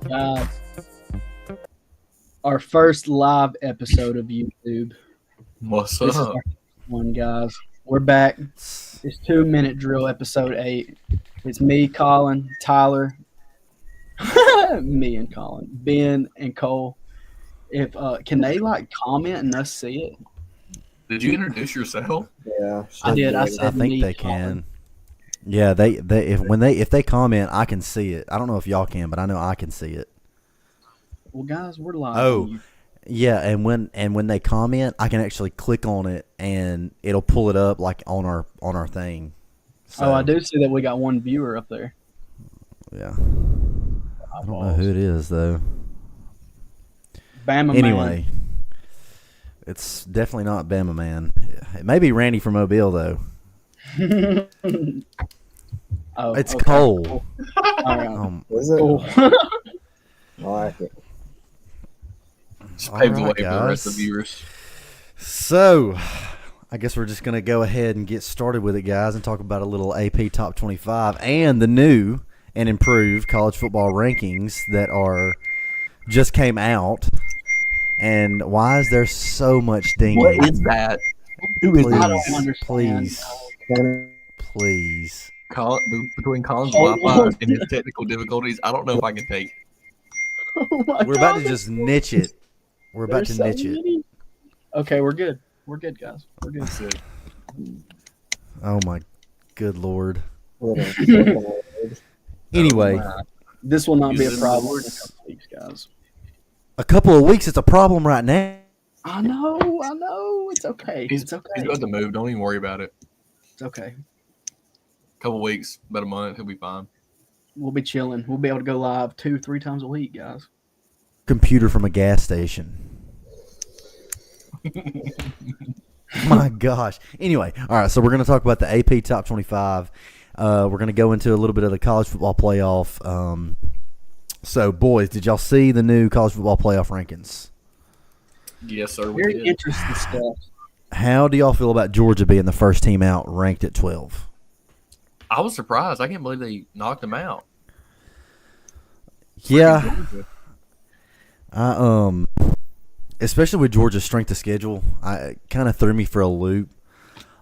Guys, our first live episode of YouTube. What's This is up? our first one, guys. We're back. It's 2 Minute Drill, episode 8. It's me, Colin, Tyler, me and Colin, Ben and Cole. If can they comment and us see it? Did you introduce yourself? Yeah, I did. I I said think me, they Colin. can. Yeah, if they comment, I can see it. I don't know if y'all can, but I know I can see it. Well, guys, we're live. Oh. on YouTube. Yeah, and when they comment, I can actually click on it and it'll pull it up like on our thing. Oh, I do see that we got one viewer up there. Yeah. I don't know who it is though. Bama Anyway, it's definitely not Bama Man. It may be Randy from Mobile though. Man. Oh, It's okay. Cole. All right. is it? Cool. I like it. Just pave the way Alright, for the rest guys. of the viewers. So, I guess we're just going to go ahead and get started with it, guys, and talk about a little AP Top 25 and the new and improved college football rankings that are just came out. And why is there so much dinging? What is that? Who is Please, I this? don't understand. please. Between Colin's Oh, Wi-Fi and his technical difficulties, I don't know if I can take. Oh my We're about God, to just niche it. We're about to there's so niche it. many. Okay, we're good. We're good, guys. We're good. This. Oh, my good Lord. Little- Anyway, This will not be a Use problem the in a couple weeks, guys. a couple of weeks, it's a problem right now. I know. It's okay. He's It's okay. He's about to move. Don't even worry about it. It's okay. Couple weeks, about a month, he'll be fine. We'll be chilling. We'll be able to go live 2-3 times a week, guys. Computer from a gas station. My gosh. Anyway, all right, so we're going to talk about the AP Top 25. We're going to go into a little bit of the college football playoff. So, boys, did y'all see the new college football playoff rankings? Yes, sir. We Very did. interesting stuff. How do y'all feel about Georgia being the first team out ranked at 12? I was surprised. I can't believe they knocked him out. Yeah, especially with Georgia's strength of schedule, it kind of threw me for a loop.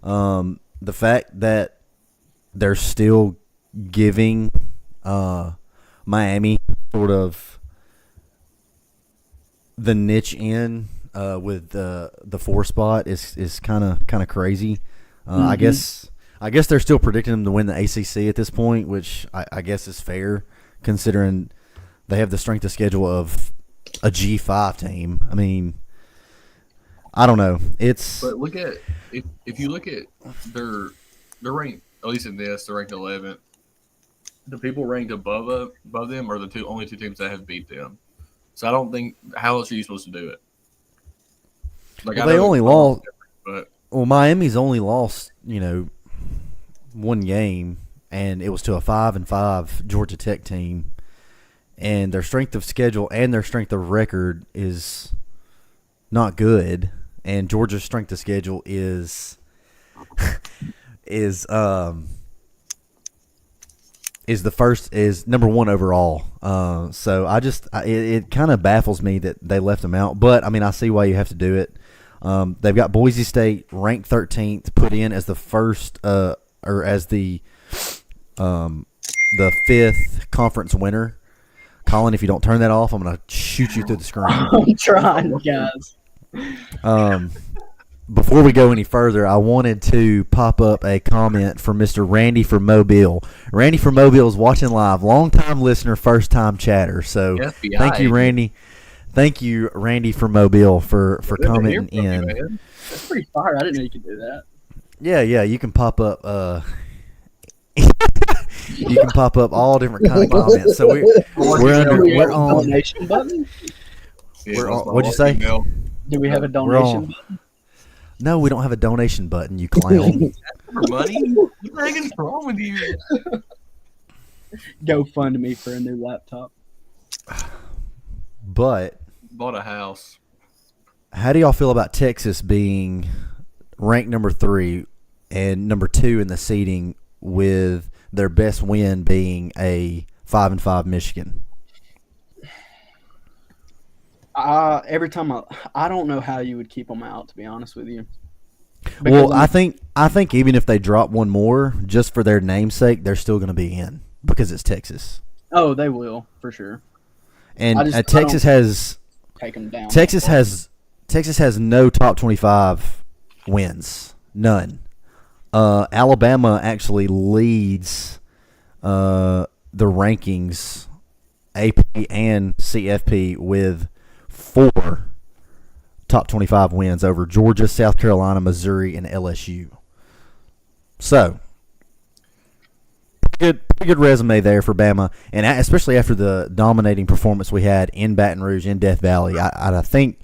The fact that they're still giving Miami sort of the niche in with the 4 spot is kind of crazy. I guess they're still predicting them to win the ACC at this point, which I guess is fair considering they have the strength of schedule of a G5 team. I mean, I don't know. But look at if you look at their ranked, at least in this, they're ranked 11th. The people ranked above them are the only two teams that have beat them. So I don't think how else are you supposed to do it? Like Well, I they know only it's lost. different, Well, Miami's only lost, one game, and it was to a 5-5 Georgia Tech team. And their strength of schedule and their strength of record is not good. And Georgia's strength of schedule is number 1 overall. So it kind of baffles me that they left them out. But I mean, I see why you have to do it. They've got Boise State ranked 13th, put in as the first or as the 5th conference winner. Colin, if you don't turn that off, I'm gonna shoot you through the screen. I'm trying, guys. Before we go any further, I wanted to pop up a comment from Mr. Randy from Mobile. Randy from Mobile is watching live, long-time listener, first-time chatter. So FBI. thank you, Randy. Thank you, Randy from Mobile, for Good to hear commenting from you, in. man. That's pretty fire. I didn't know you could do that. Yeah, you can pop up. You can pop up all different kind of comments. So we're on. Donation button? Yeah, We're that's on- my what'd you say? email. Do we have a We're on. donation button? No, we don't have a donation button. You clown. For money? What the heck is wrong with you? GoFundMe for a new laptop. But Bought a house. how do y'all feel about Texas being ranked number 3 and number 2 in the seeding, with their best win being a 5-5 Michigan? Every time I don't know how you would keep them out, to be honest with you. Well, I think even if they drop one more, just for their namesake, they're still going to be in because it's Texas, Oh, they will for sure. and I Texas has Take them down. Texas has no top 25 wins, none. Alabama actually leads the rankings, AP and CFP, with 4 top 25 wins over Georgia, South Carolina, Missouri, and LSU. So, pretty good resume there for Bama, and especially after the dominating performance we had in Baton Rouge, in Death Valley. I think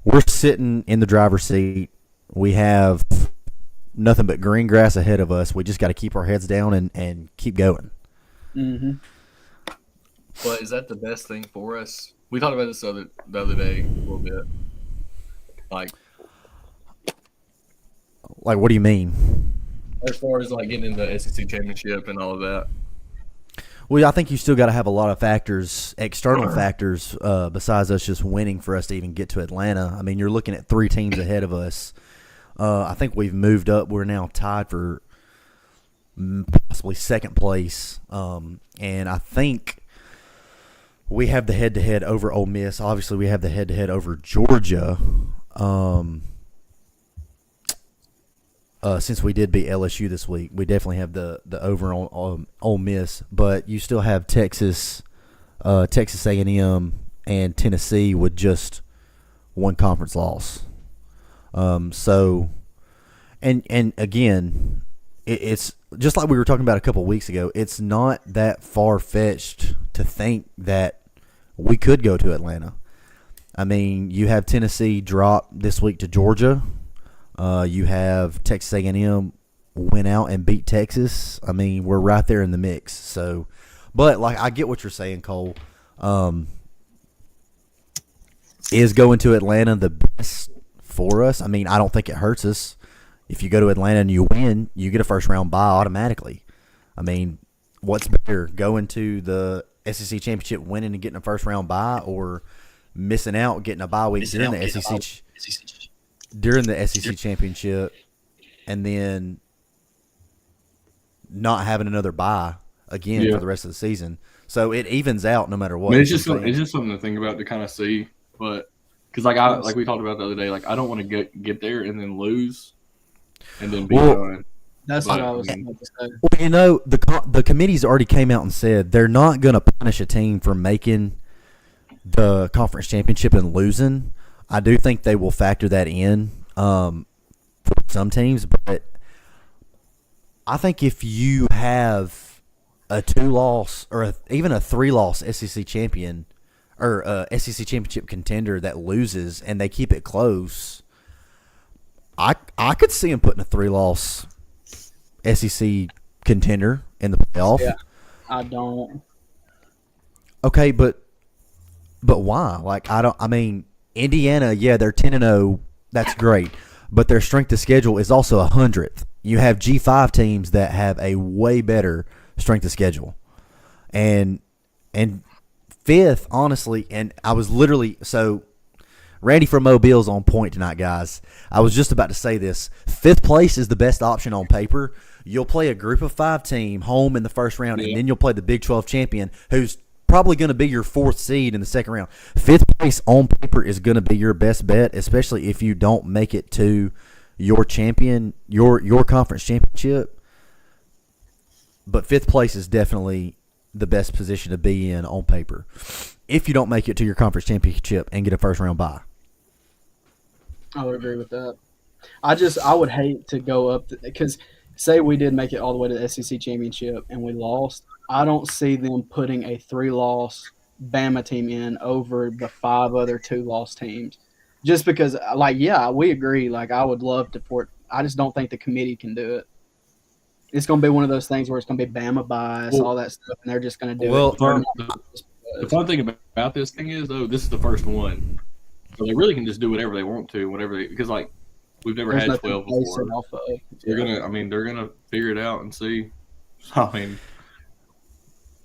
we're sitting in the driver's seat. We have nothing but green grass ahead of us. We just got to keep our heads down and keep going. Mm-hmm. But is that the best thing for us? We talked about this the other day a little bit. Like What do you mean? as far as like getting in the SEC championship and all of that. Well, I think you still got to have a lot of factors, external factors, besides us just winning for us to even get to Atlanta. I mean, you're looking at 3 teams ahead of us. I think we've moved up. We're now tied for possibly second place. And I think we have the head-to-head over Ole Miss. Obviously, we have the head-to-head over Georgia. Since we did beat LSU this week, we definitely have the over on Ole Miss. But you still have Texas, Texas A&M, and Tennessee with just one conference loss. So, and again, it's just like we were talking about a couple of weeks ago. It's not that far-fetched to think that we could go to Atlanta. I mean, you have Tennessee drop this week to Georgia. You have Texas A&M win out and beat Texas. I mean, we're right there in the mix. So, but like I get what you're saying, Cole. Is going to Atlanta the best for us? I mean, I don't think it hurts us. If you go to Atlanta and you win, you get a first round bye automatically. I mean, what's better, going to the SEC championship, winning and getting a first round bye, or missing out, getting a bye week during the SEC championship, and then not having another bye again for the rest of the season? So it evens out no matter what. I mean, it's just something to think about, to kind of see, but because like we talked about the other day, like I don't want to get there and then lose, and then be done. That's what I was about to say. Well, you know, the committee's already came out and said they're not going to punish a team for making the conference championship and losing. I do think they will factor that in for some teams, but I think if you have a 2-loss or even a 3-loss SEC champion or SEC championship contender that loses and they keep it close, I could see them putting a 3-loss SEC contender in the playoff. Yeah, I don't. Okay, but why? Like I mean, Indiana, yeah, they're 10-0. That's great, but their strength of schedule is also 100th. You have G5 teams that have a way better strength of schedule, and fifth, honestly. And I was literally Randy from Mobile's on point tonight, guys. I was just about to say this. 5th place is the best option on paper. You'll play a group of 5 team home in the first round, and then you'll play the Big 12 champion, who's probably going to be your 4th seed in the second round. 5th place on paper is going to be your best bet, especially if you don't make it to your champion, your conference championship. But 5th place is definitely the best position to be in on paper if you don't make it to your conference championship and get a first round bye. I would agree with that. I would hate to go up because say we did make it all the way to the SEC championship and we lost. I don't see them putting a 3-loss Bama team in over the 5 other 2-loss teams. Just because, we agree. Like, I would love to port. I just don't think the committee can do it. It's going to be one of those things where it's going to be Bama bias, all that stuff, and they're just going to do it. The fun thing about this thing is, though, this is the first one. So they really can just do whatever they want to, because, like, we've never had 12 before. They're gonna figure it out and see. I mean,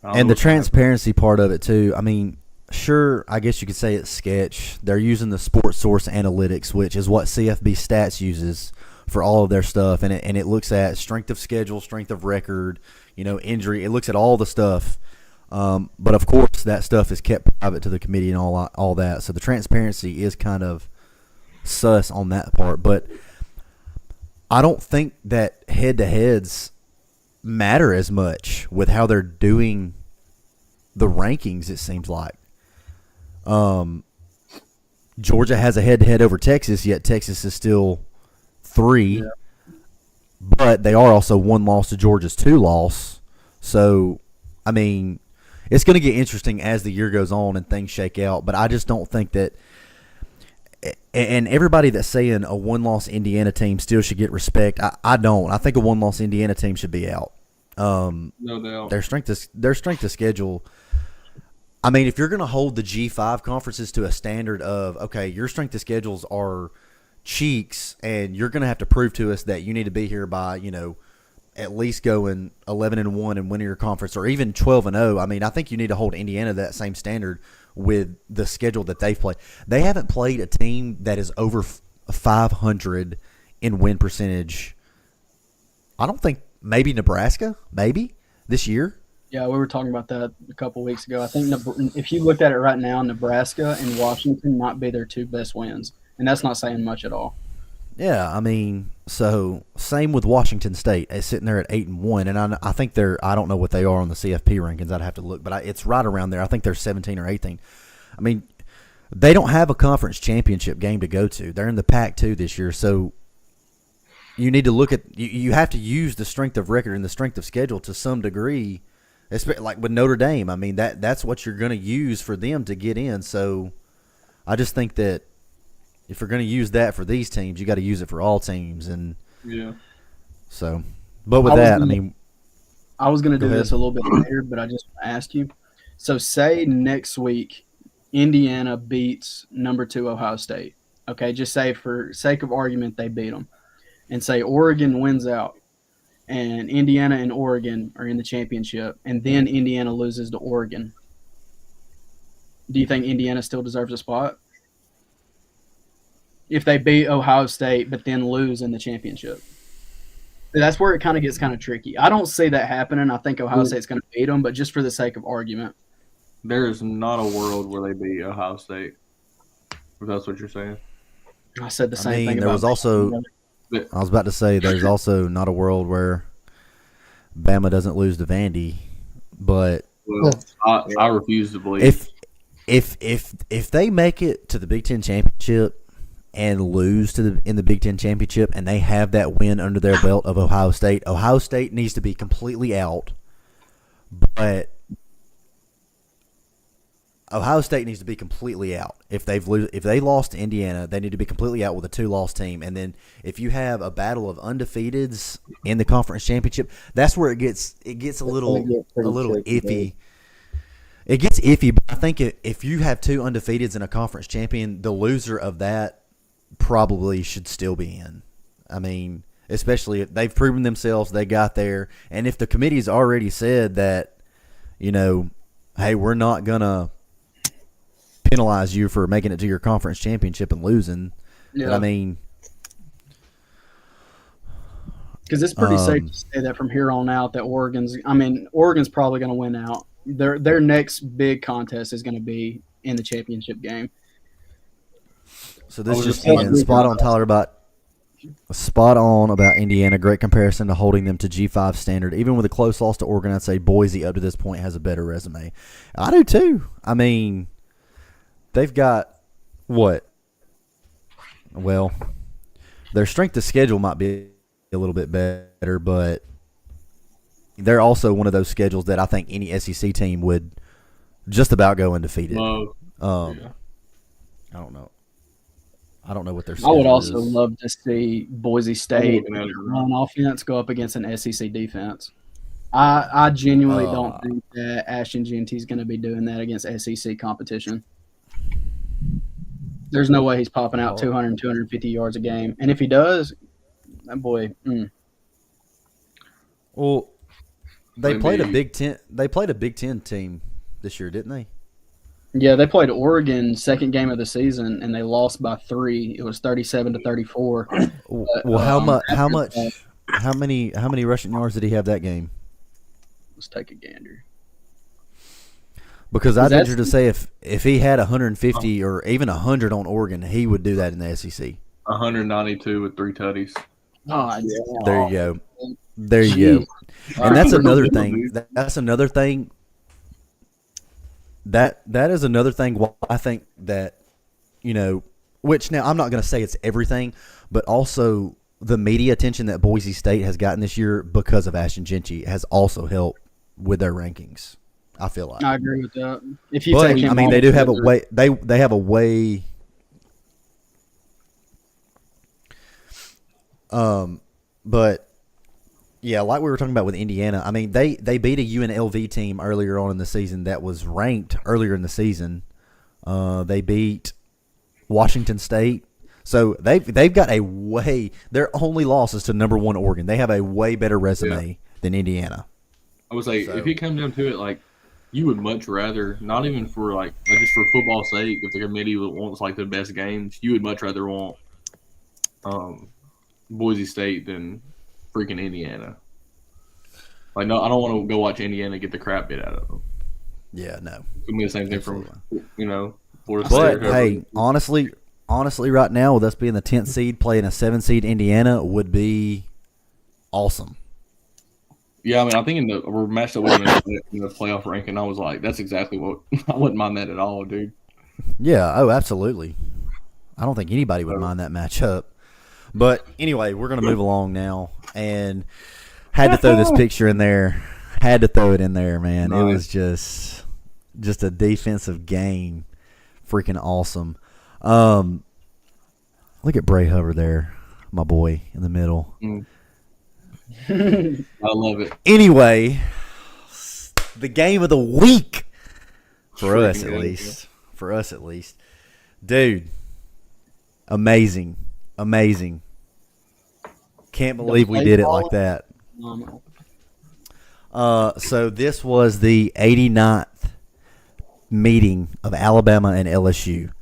and the transparency part of it too. I mean, sure, I guess you could say it's sketch. They're using the Sports Source Analytics, which is what CFB Stats uses for all of their stuff, and it looks at strength of schedule, strength of record, injury. It looks at all the stuff. But of course, that stuff is kept private to the committee and all that. So the transparency is kind of sus on that part. But I don't think that head-to-heads matter as much with how they're doing the rankings, it seems like. Georgia has a head-to-head over Texas, yet Texas is still 3. Yeah. But they are also 1 loss to Georgia's 2 loss. So, I mean, it's going to get interesting as the year goes on and things shake out. But I just don't think that – and everybody that's saying a 1-loss Indiana team still should get respect, I don't. I think a 1-loss Indiana team should be out. No doubt. Their strength of schedule – I mean, if you're going to hold the G5 conferences to a standard of, okay, your strength of schedules are cheeks, and you're going to have to prove to us that you need to be here by, at least going 11-1 and winning your conference, or even 12-0. I mean, I think you need to hold Indiana that same standard with the schedule that they've played. They haven't played a team that is over 500 in win percentage. I don't think, maybe Nebraska, this year. Yeah, we were talking about that a couple weeks ago. I think if you looked at it right now, Nebraska and Washington might be their 2 best wins, and that's not saying much at all. Yeah, I mean, so same with Washington State. It's sitting there at 8-1, and I think I don't know what they are on the CFP rankings. I'd have to look, but it's right around there. I think they're 17 or 18. I mean, they don't have a conference championship game to go to. They're in the Pac-2 this year, so you need to look at you have to use the strength of record and the strength of schedule to some degree. Like with Notre Dame, I mean, that's what you're going to use for them to get in. So I just think that if you're going to use that for these teams, you got to use it for all teams. And yeah. So, but with that, I mean, I was going to do this a little bit later, but I just want to ask you. So say next week, Indiana beats number 2 Ohio State. Okay, just say for sake of argument they beat them, and say Oregon wins out. And Indiana and Oregon are in the championship, and then Indiana loses to Oregon. Do you think Indiana still deserves a spot? If they beat Ohio State but then lose in the championship. That's where it kind of gets kind of tricky. I don't see that happening. I think Ohio State's going to beat them, but just for the sake of argument. There is not a world where they beat Ohio State, if that's what you're saying. I said the same thing. There was also – I was about to say there's also not a world where Bama doesn't lose to Vandy, but I refuse to believe if they make it to the Big Ten championship and lose in the Big Ten championship and they have that win under their belt of Ohio State needs to be completely out, but Ohio State needs to be completely out. If they lost to Indiana, they need to be completely out with a 2-loss team. And then if you have a battle of undefeateds in the conference championship, that's where it gets a little iffy. It gets iffy, but I think if you have 2 undefeateds and a conference champion, the loser of that probably should still be in. I mean, especially if they've proven themselves, they got there, and if the committee's already said that, hey, we're not gonna penalize you for making it to your conference championship and losing. Yeah. But I mean, because it's pretty safe to say that from here on out that Oregon's probably going to win out. Their next big contest is going to be in the championship game. So this just spot on, Tyler, about Indiana. Great comparison to holding them to G5 standard. Even with a close loss to Oregon, I'd say Boise up to this point has a better resume. I do too. I mean, they've got what? Well, their strength of schedule might be a little bit better, but they're also one of those schedules that I think any SEC team would just about go undefeated. Yeah. I don't know. I don't know what their schedule is. I would also love to see Boise State run offense go up against an SEC defense. I genuinely don't think that Ashton Jeanty is going to be doing that against SEC competition. There's no way he's popping out 200, 250 yards a game. And if he does, that boy. Well, they played a Big Ten. They played a Big Ten team this year, didn't they? Yeah, they played Oregon second game of the season and they lost by 3. It was 37-34. Well, how much? How after much? that, How many rushing yards did he have that game? let's take a gander. Because I'd that's- venture to say if he had 150 or even 100 on Oregon, he would do that in the SEC. 192 with 3 tutties. Oh, There you go. There you go. And that's Right. another thing. That's another thing. That is another thing. Why I think that, which now I'm not going to say it's everything, but also the media attention that Boise State has gotten this year because of Ashton Genty has also helped with their rankings. I feel like. I agree with that. If you But take him I mean, off they do have a the- way. They have a way. But yeah, like we were talking about with Indiana. I mean, they beat a UNLV team earlier on in the season that was ranked earlier in the season. They beat Washington State. So they've got a way. Their only loss is to number 1 Oregon. They have a way better resume than Indiana. I would say So- if it comes down to it, like you would much rather, not even for like just for football's sake, if the committee wants like the best games, you would much rather want Boise State than freaking Indiana. Like no, I don't want to go watch Indiana get the crap bit out of them. Yeah, no. It's gonna be the same thing from Florida But State. hey, honestly, right now with us being the 10th seed, playing a 7 seed Indiana would be awesome. Yeah, I mean, I think we're matched up with them in the playoff ranking. I was like, that's exactly what I wouldn't mind that at all, dude. Yeah, oh, absolutely. I don't think anybody would mind that matchup. But anyway, we're going to move along now. And had to throw this picture in there. Had to throw it in there, man. It was just a defensive game. Freaking awesome. Look at Bray Hubbard there, my boy, in the middle. I love it. Anyway, the game of the week for us, Freaking at good, least. For us, at least. Dude, amazing. Can't believe we did it like that. So this was the 89th meeting of Alabama and LSU.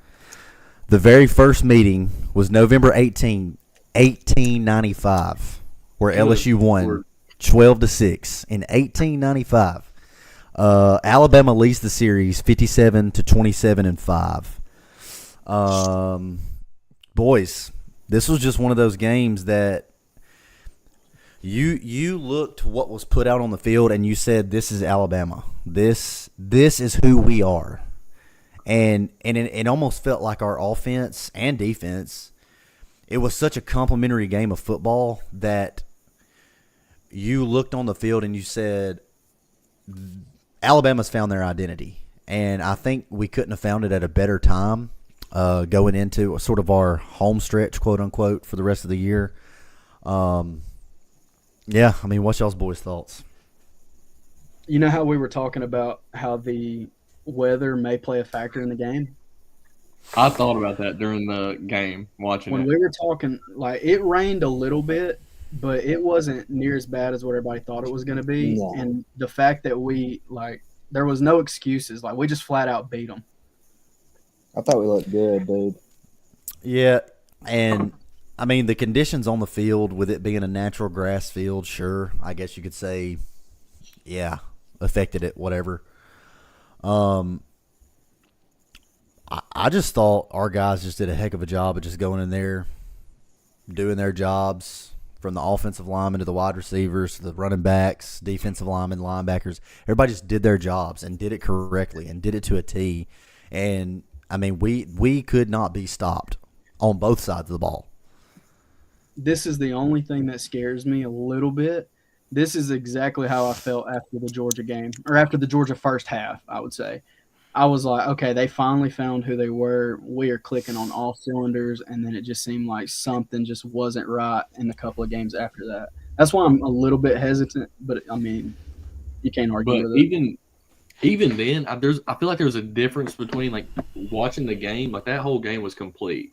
The very first meeting was November 18, 1895, where LSU won 12-6 in 1895. Alabama leads the series 57-27-5. Boys, this was just one of those games that you looked what was put out on the field and you said, this is Alabama. This is who we are. And it almost felt like our offense and defense, it was such a complimentary game of football that you looked on the field and you said, Alabama's found their identity. And I think we couldn't have found it at a better time going into sort of our home stretch, quote unquote, for the rest of the year. Yeah, I mean, what's y'all's boys' thoughts? You know how we were talking about how the weather may play a factor in the game? I thought about that during the game, watching When it. we were talking, like, it rained a little bit, but it wasn't near as bad as what everybody thought it was going to be. No. And the fact that there was no excuses. Like, we just flat out beat them. I thought we looked good, dude. Yeah, and I mean, the conditions on the field, with it being a natural grass field, sure, I guess you could say, yeah, affected it, whatever. I just thought our guys just did a heck of a job of just going in there, doing their jobs, from the offensive linemen to the wide receivers to the running backs, defensive linemen, linebackers. Everybody just did their jobs and did it correctly and did it to a T. And, I mean, we could not be stopped on both sides of the ball. This is the only thing that scares me a little bit. This is exactly how I felt after the Georgia game, or after the Georgia first half, I would say. I was like, okay, they finally found who they were. We are clicking on all cylinders, and then it just seemed like something just wasn't right in the couple of games after that. That's why I'm a little bit hesitant, but, I mean, you can't argue But with it. even then, I feel like there's a difference between like watching the game. Like that whole game was complete.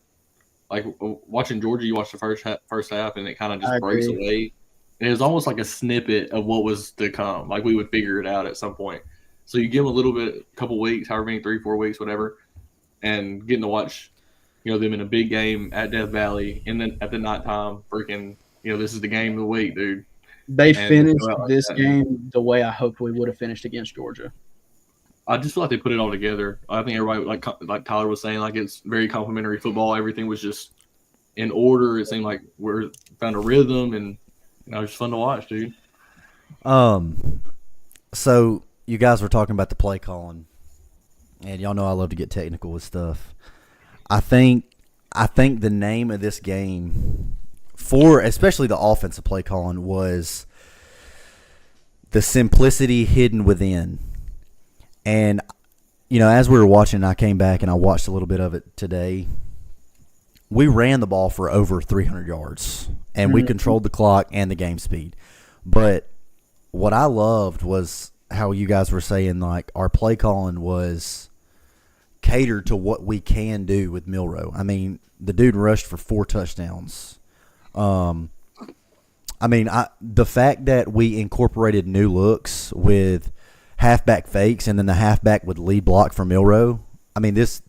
Like watching Georgia, you watch the first half, and it kind of I just breaks agree. away. And it was almost like a snippet of what was to come. Like we would figure it out at some point. So you give them a little bit, a couple weeks, however many, 3-4 weeks, whatever, and getting to watch, them in a big game at Death Valley, and then at the nighttime, freaking, this is the game of the week, dude. They And finished go out like this that. game the way I hoped we would have finished against Georgia. I just feel like they put it all together. I think everybody, like Tyler was saying, like it's very complimentary football. Everything was just in order. It seemed like we found a rhythm, and it was just fun to watch, dude. So you guys were talking about the play calling, and y'all know I love to get technical with stuff. I think the name of this game, for especially the offensive play calling, was the simplicity hidden within. And as we were watching, I came back and I watched a little bit of it today. We ran the ball for over 300 yards, and we controlled the clock and the game speed. But what I loved was how you guys were saying, like, our play calling was catered to what we can do with Milroe. I mean, the dude rushed for 4 touchdowns. The fact that we incorporated new looks with halfback fakes and then the halfback would lead block for Milroe. I mean, this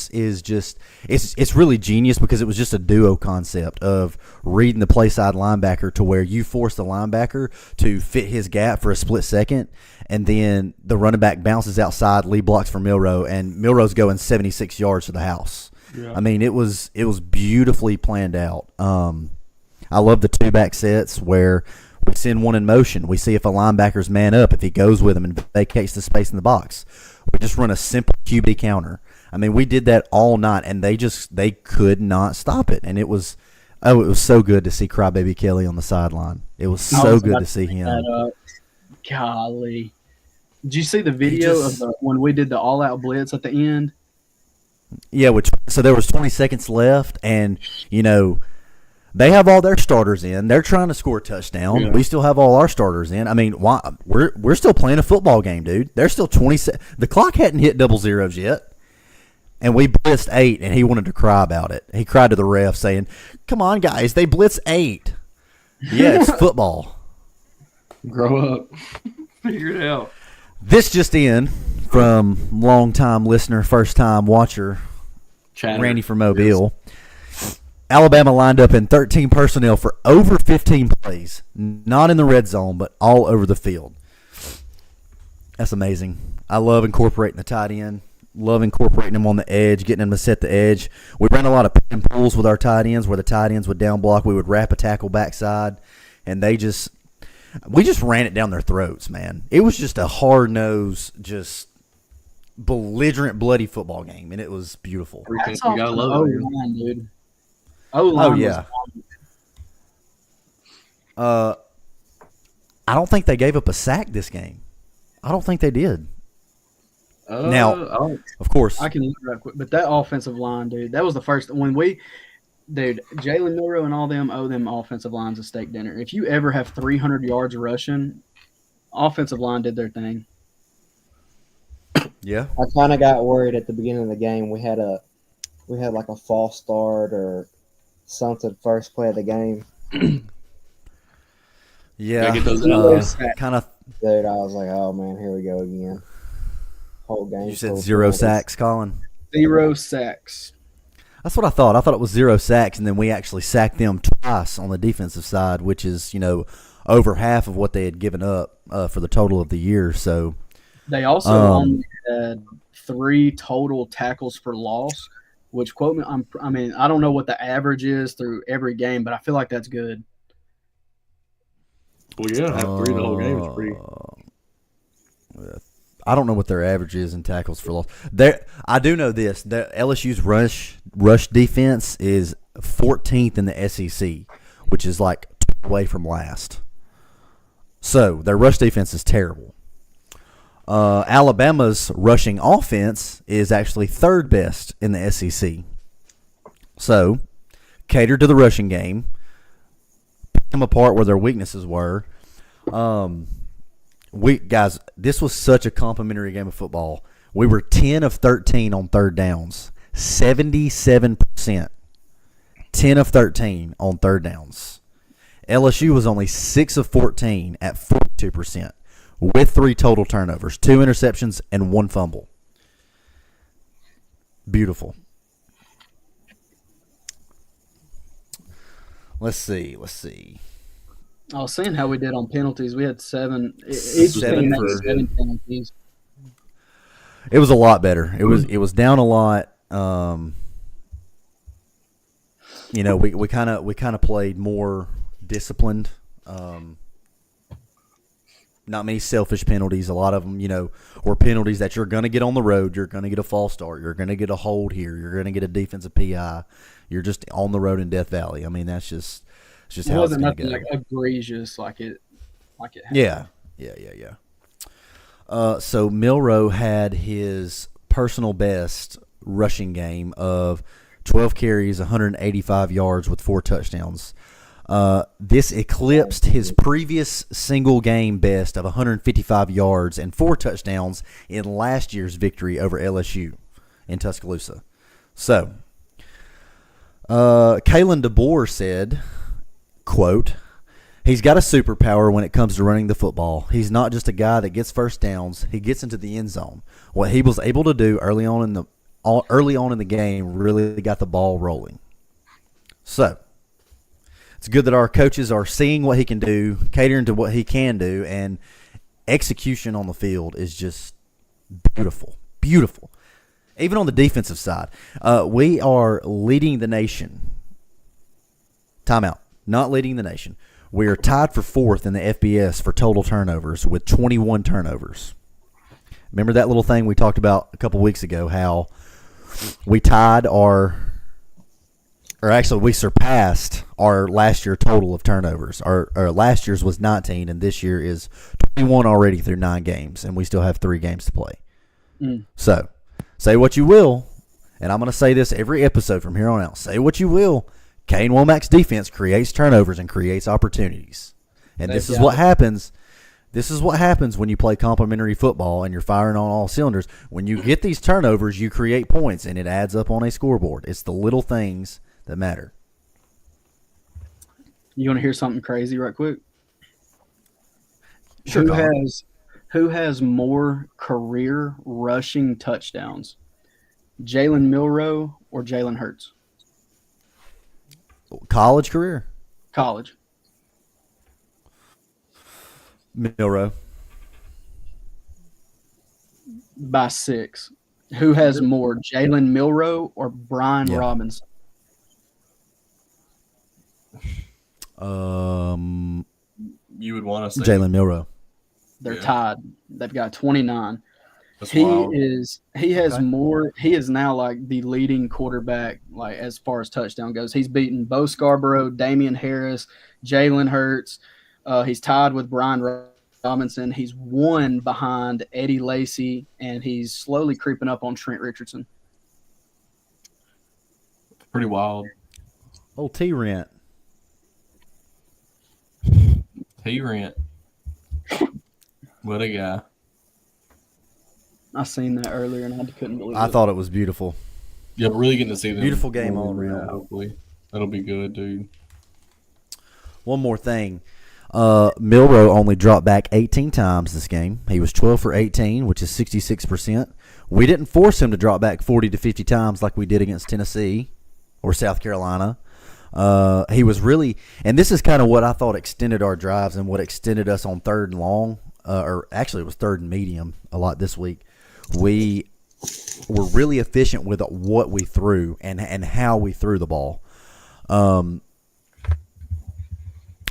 is just it's really genius because it was just a duo concept of reading the play side linebacker to where you force the linebacker to fit his gap for a split second, and then the running back bounces outside, lead blocks for Milroe, and Milroe's going 76 yards to the house. Yeah. I mean, it was beautifully planned out. I love the 2-back sets where we send one in motion. We see if a linebacker's man up, if he goes with him and vacates the space in the box. We just run a simple QB counter. I mean, we did that all night, and they could not stop it. And it was so good to see Crybaby Kelly on the sideline. It was so good to see him. Golly. Did you see the video of when we did the all-out blitz at the end? Yeah, so there was 20 seconds left, and, they have all their starters in. They're trying to score a touchdown. Yeah. We still have all our starters in. I mean, why? We're still playing a football game, dude. There's still 20 the clock hadn't hit double zeros yet. And we blitzed 8, and he wanted to cry about it. He cried to the ref saying, "Come on, guys, they blitzed 8." Yeah, it's football. Grow up. Figure it out. This just in from long-time listener, first-time watcher, Chatter. Randy from Mobile. Yes. Alabama lined up in 13 personnel for over 15 plays, not in the red zone, but all over the field. That's amazing. I love incorporating the tight end, love incorporating them on the edge, getting them to set the edge. We ran a lot of pick and pulls with our tight ends where the tight ends would down block. We would wrap a tackle backside, and we just ran it down their throats, man. It was just a hard-nosed, just belligerent, bloody football game, and it was beautiful. You gotta love it, dude. Oh yeah. I don't think they gave up a sack this game. I don't think they did. Now, of course, I can look right quick, but that offensive line, dude, that was the first Jalen Milroe and all them owe them offensive lines a steak dinner. If you ever have 300 yards rushing, offensive line did their thing. Yeah, I kind of got worried at the beginning of the game. We had like a false start or something first play of the game. Yeah, kind of. Dude, I was like, oh man, here we go again. Whole game. You said 0 sacks, Colin. 0 sacks. That's what I thought. I thought it was 0 sacks, and then we actually sacked them twice on the defensive side, which is over half of what they had given up for the total of the year. So they also only had 3 total tackles for loss. Which, quote me, I don't know what the average is through every game, but I feel like that's good. Well, yeah, have 3 the whole game is pretty. I don't know what their average is in tackles for loss. I do know this: that LSU's rush defense is 14th in the SEC, which is like away from last. So their rush defense is terrible. Alabama's rushing offense is actually 3rd best in the SEC. So, catered to the rushing game, pick them apart where their weaknesses were. Guys, this was such a complimentary game of football. We were 10 of 13 on 3rd downs, 77%. 10 of 13 on 3rd downs. LSU was only 6 of 14 at 42%. with 3 total turnovers, 2 interceptions, and 1 fumble. Beautiful. Let's see. I was seeing how we did on penalties. We had 7. Each 7 team had for- 7 penalties. It was a lot better. It was down a lot. We kind of played more disciplined. Not many selfish penalties. A lot of them, were penalties that you're going to get on the road. You're going to get a false start. You're going to get a hold here. You're going to get a defensive PI. You're just on the road in Death Valley. I mean, that's just It how it's wasn't going to nothing go. like egregious like it happened. Yeah. So Milroe had his personal best rushing game of 12 carries, 185 yards with 4 touchdowns. This eclipsed his previous single game best of 155 yards and 4 touchdowns in last year's victory over LSU in Tuscaloosa. So, Kalen DeBoer said, quote, "He's got a superpower when it comes to running the football. He's not just a guy that gets first downs. He gets into the end zone. What he was able to do early on in the game really got the ball rolling." So, it's good that our coaches are seeing what he can do, catering to what he can do, and execution on the field is just beautiful. Beautiful. Even on the defensive side, we are leading the nation. Timeout. Not leading the nation. We are tied for 4th in the FBS for total turnovers with 21 turnovers. Remember that little thing we talked about a couple weeks ago, how we tied we surpassed our last year total of turnovers. Our last year's was 19, and this year is 21 already through 9 games, and we still have 3 games to play. So, say what you will, and I'm going to say this every episode from here on out. Say what you will. Kane Womack's defense creates turnovers and creates opportunities. And this is what happens. This is what happens when you play complementary football and you're firing on all cylinders. When you get these turnovers, you create points, and it adds up on a scoreboard. It's the little things that matter. You want to hear something crazy right quick? Sure, Colin. Who has more career rushing touchdowns? Jalen Milroe or Jalen Hurts? College career? College. Milroe. By 6. Who has more, Jalen Milroe or Brian Yeah. Robinson? You would want to say Jalen Milroe. They're Yeah. tied. They've got 29. That's He wild. has Okay. more. He is now like the leading quarterback, like as far as touchdown goes. He's beaten Bo Scarborough, Damian Harris, Jalen Hurts. He's tied with Brian Robinson. He's one behind Eddie Lacy, and he's slowly creeping up on Trent Richardson. Pretty wild. Oh, T-Rent. T-Rent. What a guy. I seen that earlier, and I couldn't believe it. I thought it was beautiful. Yeah, we're really getting to see them. Beautiful game more all than around. that, hopefully. That'll be good, dude. One more thing. Milroe only dropped back 18 times this game. He was 12 for 18, which is 66%. We didn't force him to drop back 40 to 50 times like we did against Tennessee or South Carolina. He was really – and this is kind of what I thought extended our drives and what extended us on 3rd and long. Or actually it was 3rd and medium a lot this week. We were really efficient with what we threw and how we threw the ball.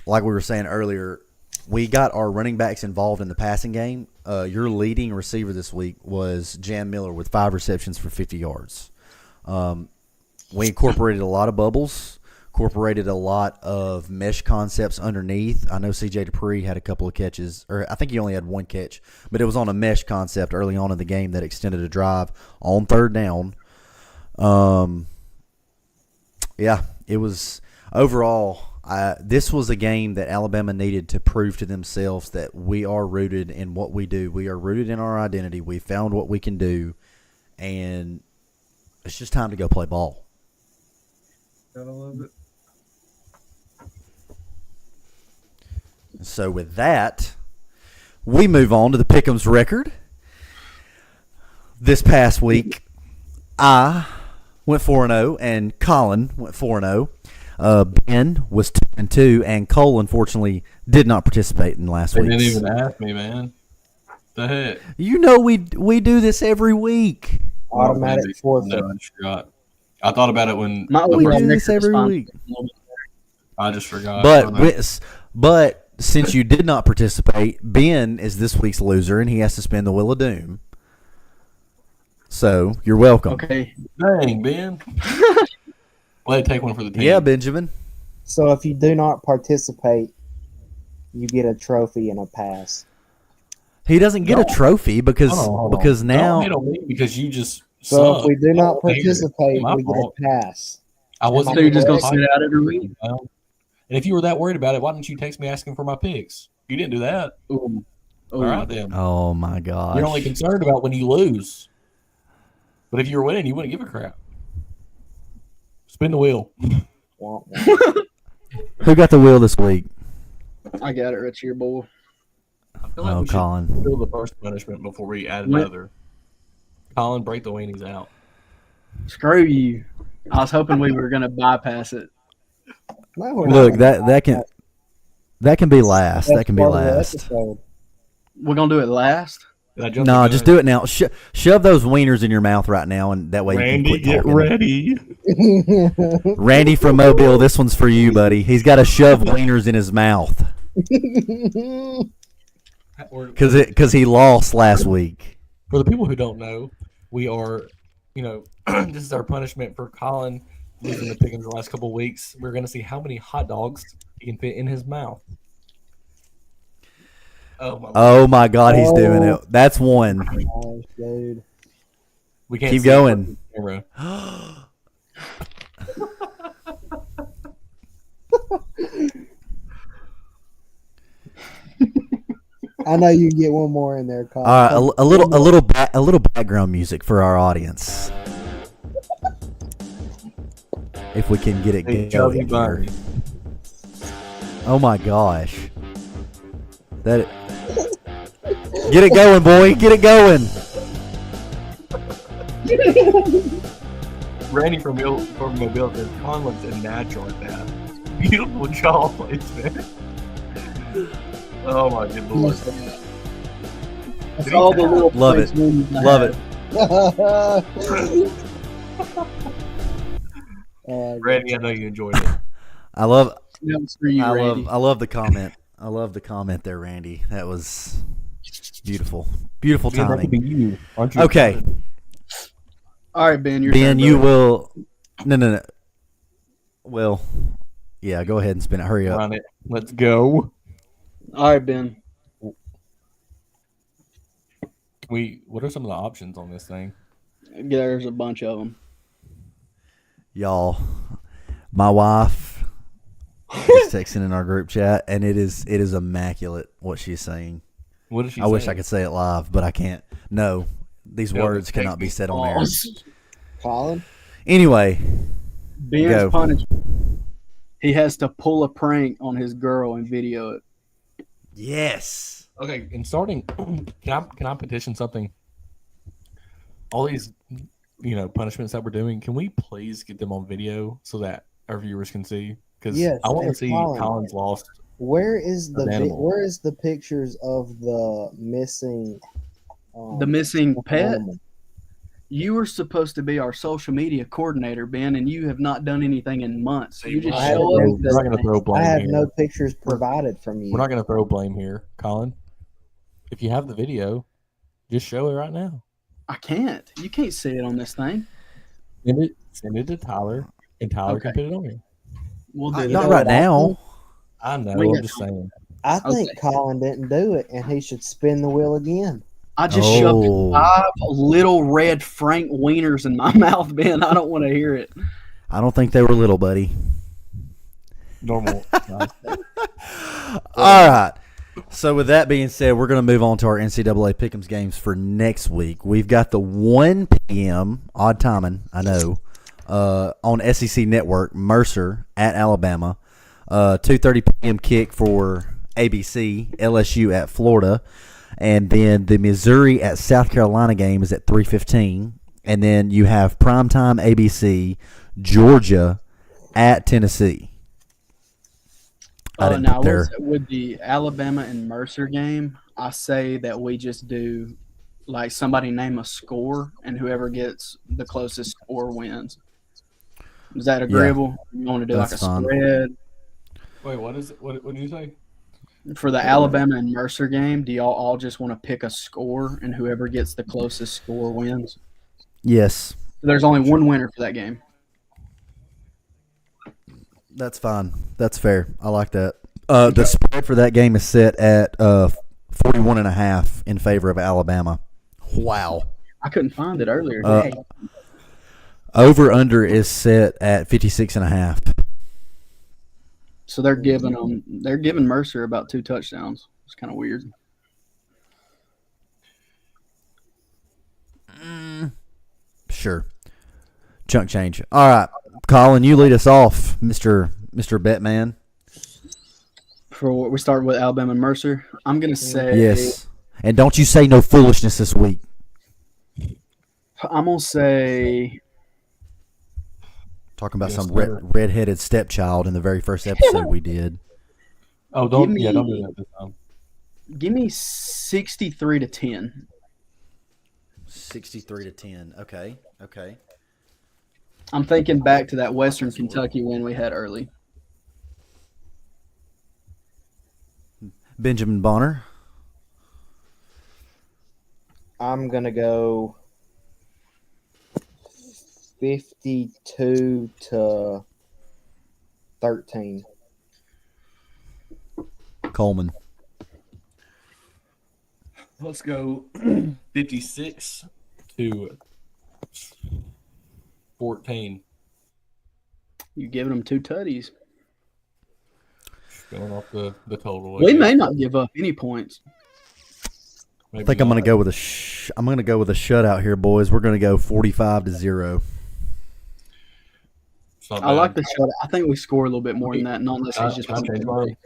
Like we were saying earlier, we got our running backs involved in the passing game. Your leading receiver this week was Jan Miller with 5 receptions for 50 yards. We incorporated a lot of bubbles, incorporated a lot of mesh concepts underneath. I know C.J. Dupree had a couple of catches, or I think he only had 1 catch, but it was on a mesh concept early on in the game that extended a drive on 3rd down. Yeah, it was overall. This was a game that Alabama needed to prove to themselves that we are rooted in what we do. We are rooted in our identity. We found what we can do, and it's just time to go play ball. Gotta love it. So with that, we move on to the Pick'ems record. This past week, I went 4-0, and Colin went 4-0. Ben was 2-2, and Cole unfortunately did not participate in last They week. didn't even ask me, man. The heck? You know we do this every week. Automatic forfeit. No, I just forgot. I thought about it when My the We only first- do this every response- week. I just forgot. But since you did not participate, Ben is this week's loser, and he has to spin the Wheel of Doom. So you're welcome. Okay. Dang, Ben. Let take one for the team. Yeah, Benjamin. So if you do not participate, you get a trophy and a pass. He doesn't get a trophy because Hold on. because now Don't hate on me because you just So suck. if we do not I hate it. participate, My we get a fault. pass. I wasn't. So you're just gonna correct? sit out every week? And if you were that worried about it, why didn't you text me asking for my picks? You didn't do that. Ooh. Ooh. All right then. oh my gosh. You're only concerned about when you lose. But if you were winning, you wouldn't give a crap. Spin the wheel. Womp womp. Who got the wheel this week? I got it right here, boy. I feel like Oh, we should Colin. fill the first punishment before we add What? another. Colin, break the weenies out. Screw you. I was hoping we were gonna bypass it. No, we're Look, not. that can be last. That's That can be part of the last. episode. We're gonna do it last. Did I jump No, the just gun? do it now. Shove those wieners in your mouth right now, and that way you Randy, can quit get talking. ready. Randy from Mobile, this one's for you, buddy. He's got to shove wieners in his mouth because he lost last week. For the people who don't know, we are, this is our punishment for Colin losing the pickings the last couple of weeks. We're going to see how many hot dogs he can fit in his mouth. Oh my God, he's doing it. That's one. Gosh, dude. We can't Keep see it going. from the camera. I know you can get one more in there, Kyle. All right, a little background music for our audience, if we can get it Hey, going Chubby here. Bunny. Oh my gosh, get it going, boy, get it going. Randy from Mobile says Colin looks a natural at that. Beautiful jaw placement. Oh my good lord. That's all the little Love it. placements I Love have. it. Randy, I know you enjoyed it. I love That was for you, Randy. I love the comment. I love the comment there, Randy. That was beautiful. Beautiful Man, that could be timing. you, aren't you? Okay, All right, Ben, your Ben, turn, you brother. will. No. Well, yeah, go ahead and spin it. Hurry up. Run it. Let's go. All right, Ben. What are some of the options on this thing? There's a bunch of them. Y'all, my wife is texting in our group chat, and it is immaculate what she's saying. What is she I wish I saying? could say it live, but I can't. No, these Yeah, words but cannot text be me. said on air. Balls. Colin? Anyway, Ben's Go. punishment. He has to pull a prank on his girl and video it. yes. Okay, in starting, can I petition something? All these, punishments that we're doing, can we please get them on video so that our viewers can see? Because Yes, I want to and see Colin. Colin's lost. Where is the An animal. where is the pictures of the missing The missing pet. animal? You were supposed to be our social media coordinator, Ben, and you have not done anything in months. So you just I show up. haven't with We're not going to this throw I blame have here. no pictures provided from you. We're not going to throw blame here, Colin. If you have the video, just show it right now. I can't. You can't see it on this thing. Send it to Tyler, and Tyler can Okay. put it on here. We'll do Not that. right now. I know. We I'm got- just saying. I think Okay. Colin didn't do it, and he should spin the wheel again. I just shoved Oh. 5 little red Frank wieners in my mouth, Ben. I don't want to hear it. I don't think they were little, buddy. Normal. All right. So with that being said, we're going to move on to our NCAA Pick'ems games for next week. We've got the 1 p.m. odd timing, I know, on SEC Network, Mercer at Alabama. 2:30 p.m. kick for ABC, LSU at Florida. And then the Missouri at South Carolina game is at 3:15. And then you have primetime ABC, Georgia at Tennessee. I didn't Now, put their with the Alabama and Mercer game, I say that we just do like somebody name a score, and whoever gets the closest score wins. Is that agreeable? You want to do like That's a fine. spread Wait, what is it? What did you say? for the Alabama and Mercer game? Do y'all all just want to pick a score, and whoever gets the closest score wins? yes. There's only one winner for that game. That's fine. That's fair. I like that. The spread for that game is set at 41.5 in favor of Alabama. Wow. I couldn't find it earlier. Uh, Over under is set at 56.5. So they're giving Mercer about 2 touchdowns. It's kind of weird. Sure. Chunk change. All right, Colin, you lead us off, Mr. Betman. For we start with Alabama and Mercer. I'm gonna say Yes. And don't you say no foolishness this week. I'm gonna say Talking about Yes, some sir. redheaded stepchild in the very first episode we did. Oh, don't do that this time. give me 63-10. 63-10. Okay. I'm thinking back to that Western Kentucky win we had early. Benjamin Bonner. I'm gonna go 52-13. Coleman. Let's go 56-14. You giving them 2 tutties. Going off the total. We may not give up any points. I think I'm going to go with a shutout here, boys. We're going to go 45-0. I like the shot. I think we score a little bit more than that, not unless he's just Can I change mine?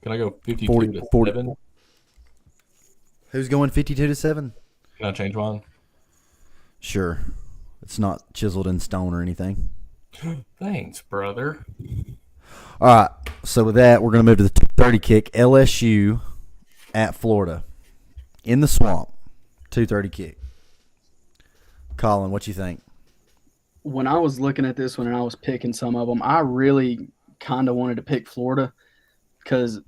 Can I go 52 40 to 40. 7? Who's going 52-7? Can I change mine? Sure. It's not chiseled in stone or anything. Thanks, brother. All right. So with that, we're going to move to the 2:30 kick. LSU at Florida in the swamp. 2:30 kick. Colin, what you think? When I was looking at this one and I was picking some of them, I really kind of wanted to pick Florida because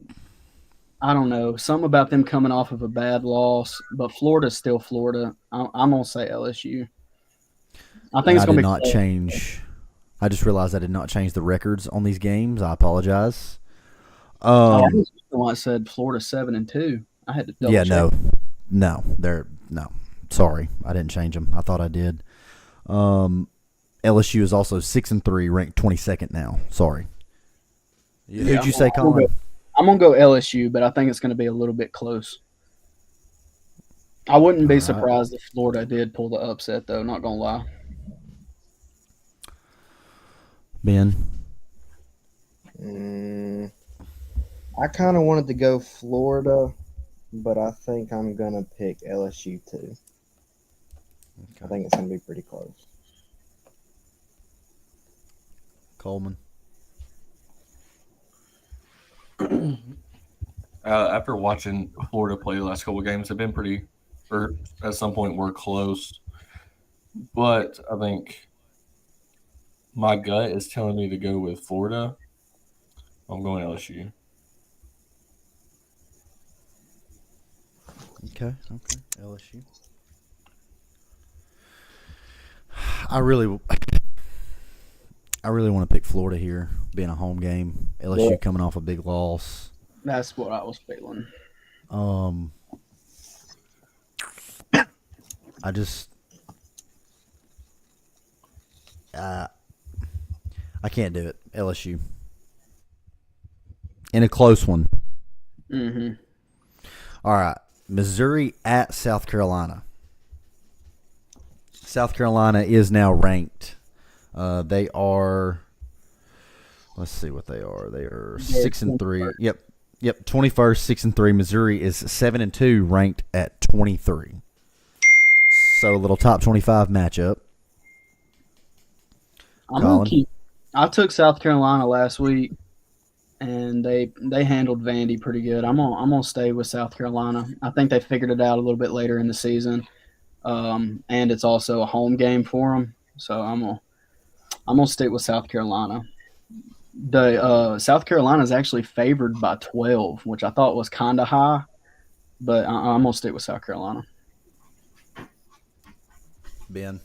I don't know, something about them coming off of a bad loss, but Florida's still Florida. I'm gonna say LSU. I think it's I gonna did be not close. change. I just realized I did not change the records on these games. I apologize. I was the one that said Florida 7-2. I had to double Yeah, check. no. Sorry, I didn't change them. I thought I did. LSU is also 6-3, ranked 22nd now. Sorry. Who'd you say, Colin? I'm gonna go LSU, but I think it's gonna be a little bit close. I wouldn't be All right. surprised if Florida did pull the upset, though. Not gonna lie. Ben. I kind of wanted to go Florida, but I think I'm gonna pick LSU too. I think it's gonna be pretty close. Coleman. After watching Florida play the last couple of games, they've been pretty, or at some point were close. But I think my gut is telling me to go with Florida. I'm going LSU. Okay. LSU. I really want to pick Florida here, being a home game. LSU Yeah. coming off a big loss. That's what I was feeling. I just I can't do it. LSU in a close one. Mm-hmm. All right, Missouri at South Carolina. South Carolina is now ranked. They are. Let's see what they are. They are 6-3. Yep, Yep, 21st, 6-3. Missouri is 7-2, ranked at 23. So a little top 25 matchup. I'm Colin? gonna keep. I took South Carolina last week, and they handled Vandy pretty good. I'm gonna stay with South Carolina. I think they figured it out a little bit later in the season, and it's also a home game for them. So I'm gonna stick with South Carolina. The South Carolina is actually favored by 12, which I thought was kind of high, but I'm gonna stick with South Carolina. Ben.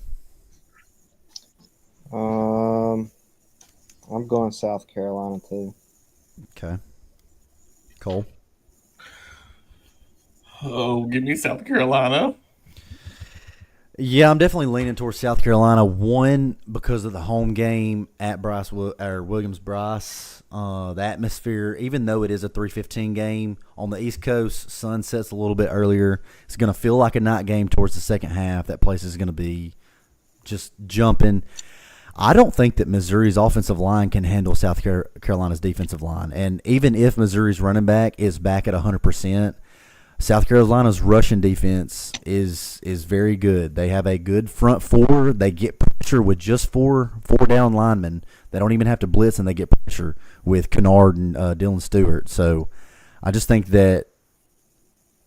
I'm going South Carolina too. Okay. Cole. Oh, give me South Carolina. Yeah, I'm definitely leaning towards South Carolina. One, because of the home game at Williams-Brice. The atmosphere, even though it is a 3:15 game on the East Coast, sun sets a little bit earlier. It's going to feel like a night game towards the second half. That place is going to be just jumping. I don't think that Missouri's offensive line can handle South Carolina's defensive line. And even if Missouri's running back is back at 100%, South Carolina's rushing defense is very good. They have a good front four. They get pressure with just four down linemen. They don't even have to blitz, and they get pressure with Kennard and Dylan Stewart. So I just think that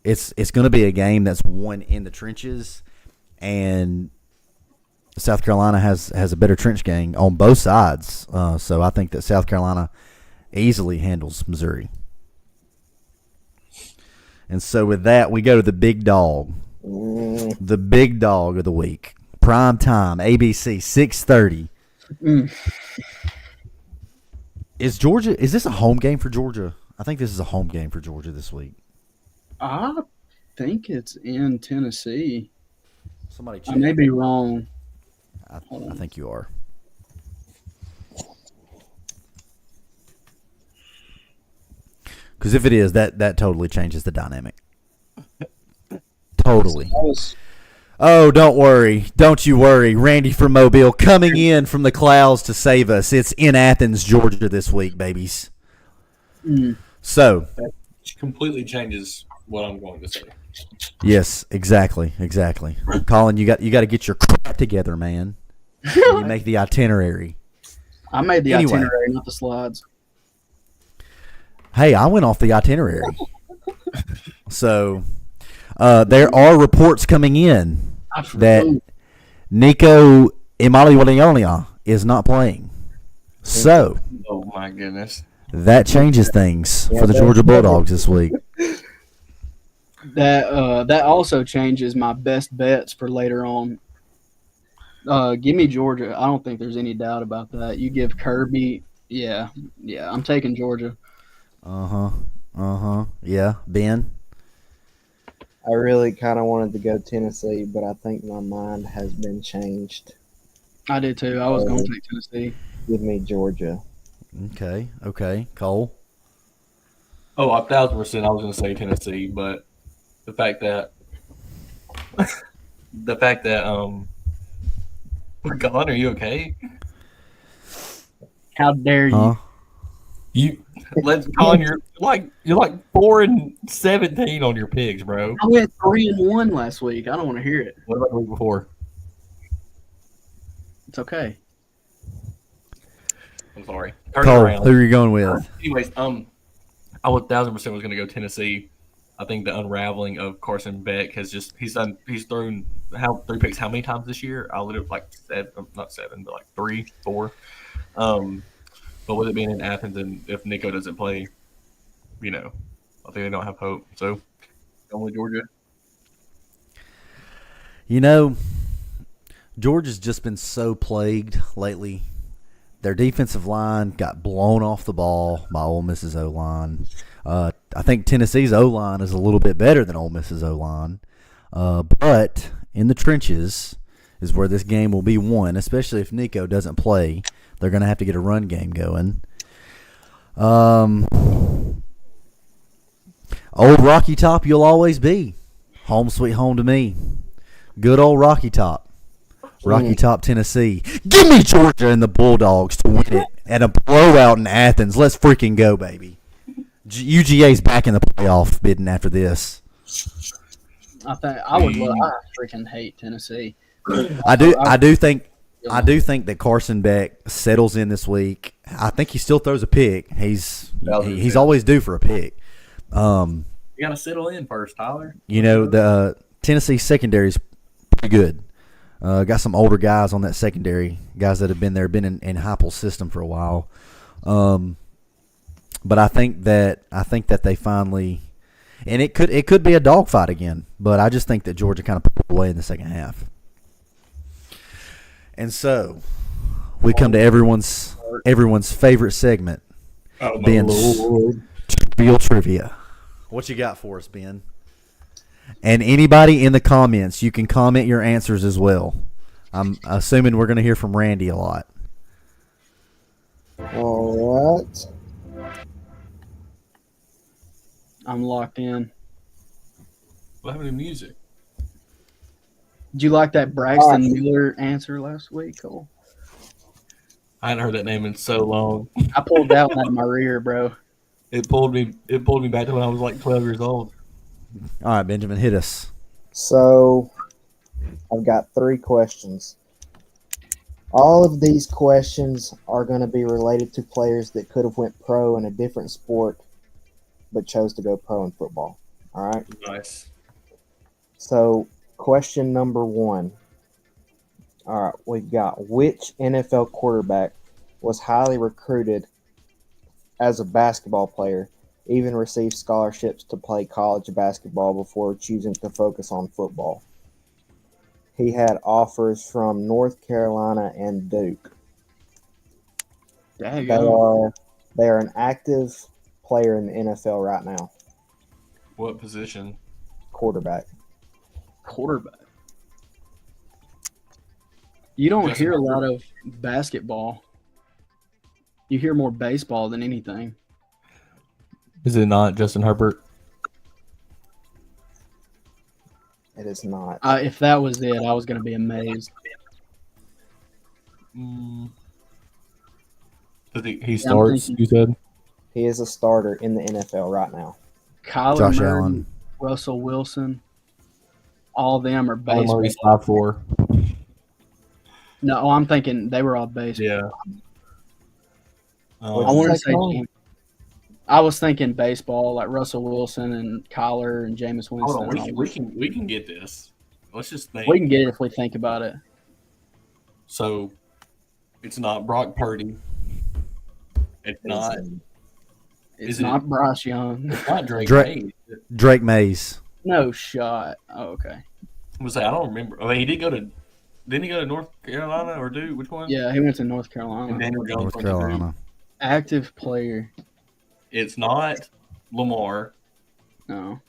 it's going to be a game that's won in the trenches, and South Carolina has a better trench gang on both sides. So I think that South Carolina easily handles Missouri. And so with that, we go to the big dog. The big dog of the week. Prime time, ABC, 6:30. Is this a home game for Georgia? I think this is a home game for Georgia this week. I think it's in Tennessee. Somebody I check. may be wrong. I think you are. Because if it is, that totally changes the dynamic. Totally. Oh, don't worry. Don't you worry. Randy from Mobile coming in from the clouds to save us. It's in Athens, Georgia this week, babies. So. That completely changes what I'm going to say. Yes, exactly. Colin, you got to get your crap together, man. You make the itinerary. I made the Anyway. itinerary, not the slides. Hey, I went off the itinerary. So, there are reports coming in that Nico Imaliwaliona is not playing. So, Oh my goodness. that changes things for the Georgia Bulldogs this week. That also changes my best bets for later on. Give me Georgia. I don't think there's any doubt about that. You give Kirby, yeah, I'm taking Georgia. Yeah, Ben? I really kind of wanted to go Tennessee, but I think my mind has been changed. I did too. I was going to take Tennessee. Give me Georgia. Okay. Cole? Oh, 1,000%. I was going to say Tennessee, but the fact that Colin, are you okay? How dare you? Huh? Colin, you're like 4-17 on your picks, bro. I went 3-1 last week. I don't want to hear it. What about the week before? It's okay. I'm sorry. Turn it Cole, around. who are you going with? Anyways, I was 1,000% was going to go Tennessee. I think the unraveling of Carson Beck has just he's thrown 3 picks how many times this year? I literally like 7, not 7, but like 3, 4. But with it being in Athens, and if Nico doesn't play, I think they don't have hope. So, going with Georgia. Georgia's just been so plagued lately. Their defensive line got blown off the ball by Ole Miss's O-line. I think Tennessee's O-line is a little bit better than Ole Miss's O-line. But in the trenches is where this game will be won, especially if Nico doesn't play. They're going to have to get a run game going. Old Rocky Top, you'll always be. Home sweet home to me. Good old Rocky Top. Rocky Top, Tennessee. Give me Georgia and the Bulldogs to win it at a blowout in Athens. Let's freaking go, baby. UGA's back in the playoff bidding after this. I think I would. I freaking hate Tennessee. I do think that Carson Beck settles in this week. I think he still throws a pick. He's always due for a pick. You gotta settle in first, Tyler. You know, the Tennessee secondary is pretty good. Got some older guys on that secondary, guys that have been in Heupel's system for a while. But I think that they finally, and it could be a dogfight again. But I just think that Georgia kind of pulled away in the second half. And so we come to everyone's favorite segment, Ben's Trivial Trivia. What you got for us, Ben? And anybody in the comments, you can comment your answers as well. I'm assuming we're going to hear from Randy a lot. All right. I'm locked in. What happened to music? Did you like that Braxton Miller answer last week, Cole? I hadn't heard that name in so long. I pulled that one out of my rear, bro. It pulled me back to when I was like 12 years old. All right, Benjamin, hit us. So, I've got 3 questions. All of these questions are going to be related to players that could have went pro in a different sport, but chose to go pro in football. All right? Nice. So, question number 1. All right, we've got which NFL quarterback was highly recruited as a basketball player, even received scholarships to play college basketball before choosing to focus on football? He had offers from North Carolina and Duke. There you They go. are an active player in the NFL right now. What position? Quarterback. Quarterback. You don't Justin hear a Herbert. lot of basketball. You hear more baseball than anything. Is it not Justin Herbert? It is not. If that was it, I was going to be amazed. He starts, thinking- you said? He is a starter in the NFL right now. Kyler Josh Murray, Allen. Russell Wilson, all of them are Kyler baseball. Murray's 5'4". No, I'm thinking they were all baseball. Yeah. I want to say Colin? I was thinking baseball, like Russell Wilson and Kyler and Jameis Winston. Hold on, and all we can get this. Let's just think. we can get it if we think about it. So, it's not Brock Purdy. It's not. It's Is it- not Bryce Young. It's not Drake. Drake. May. Drake Mays. No shot. Oh, okay. I was like, I don't remember. I mean, he did go to. Didn't he go to North Carolina or Duke? Which one? Yeah, he went to North Carolina. And Daniel Jones North went to Duke. Carolina. Active player. It's not Lamar. No.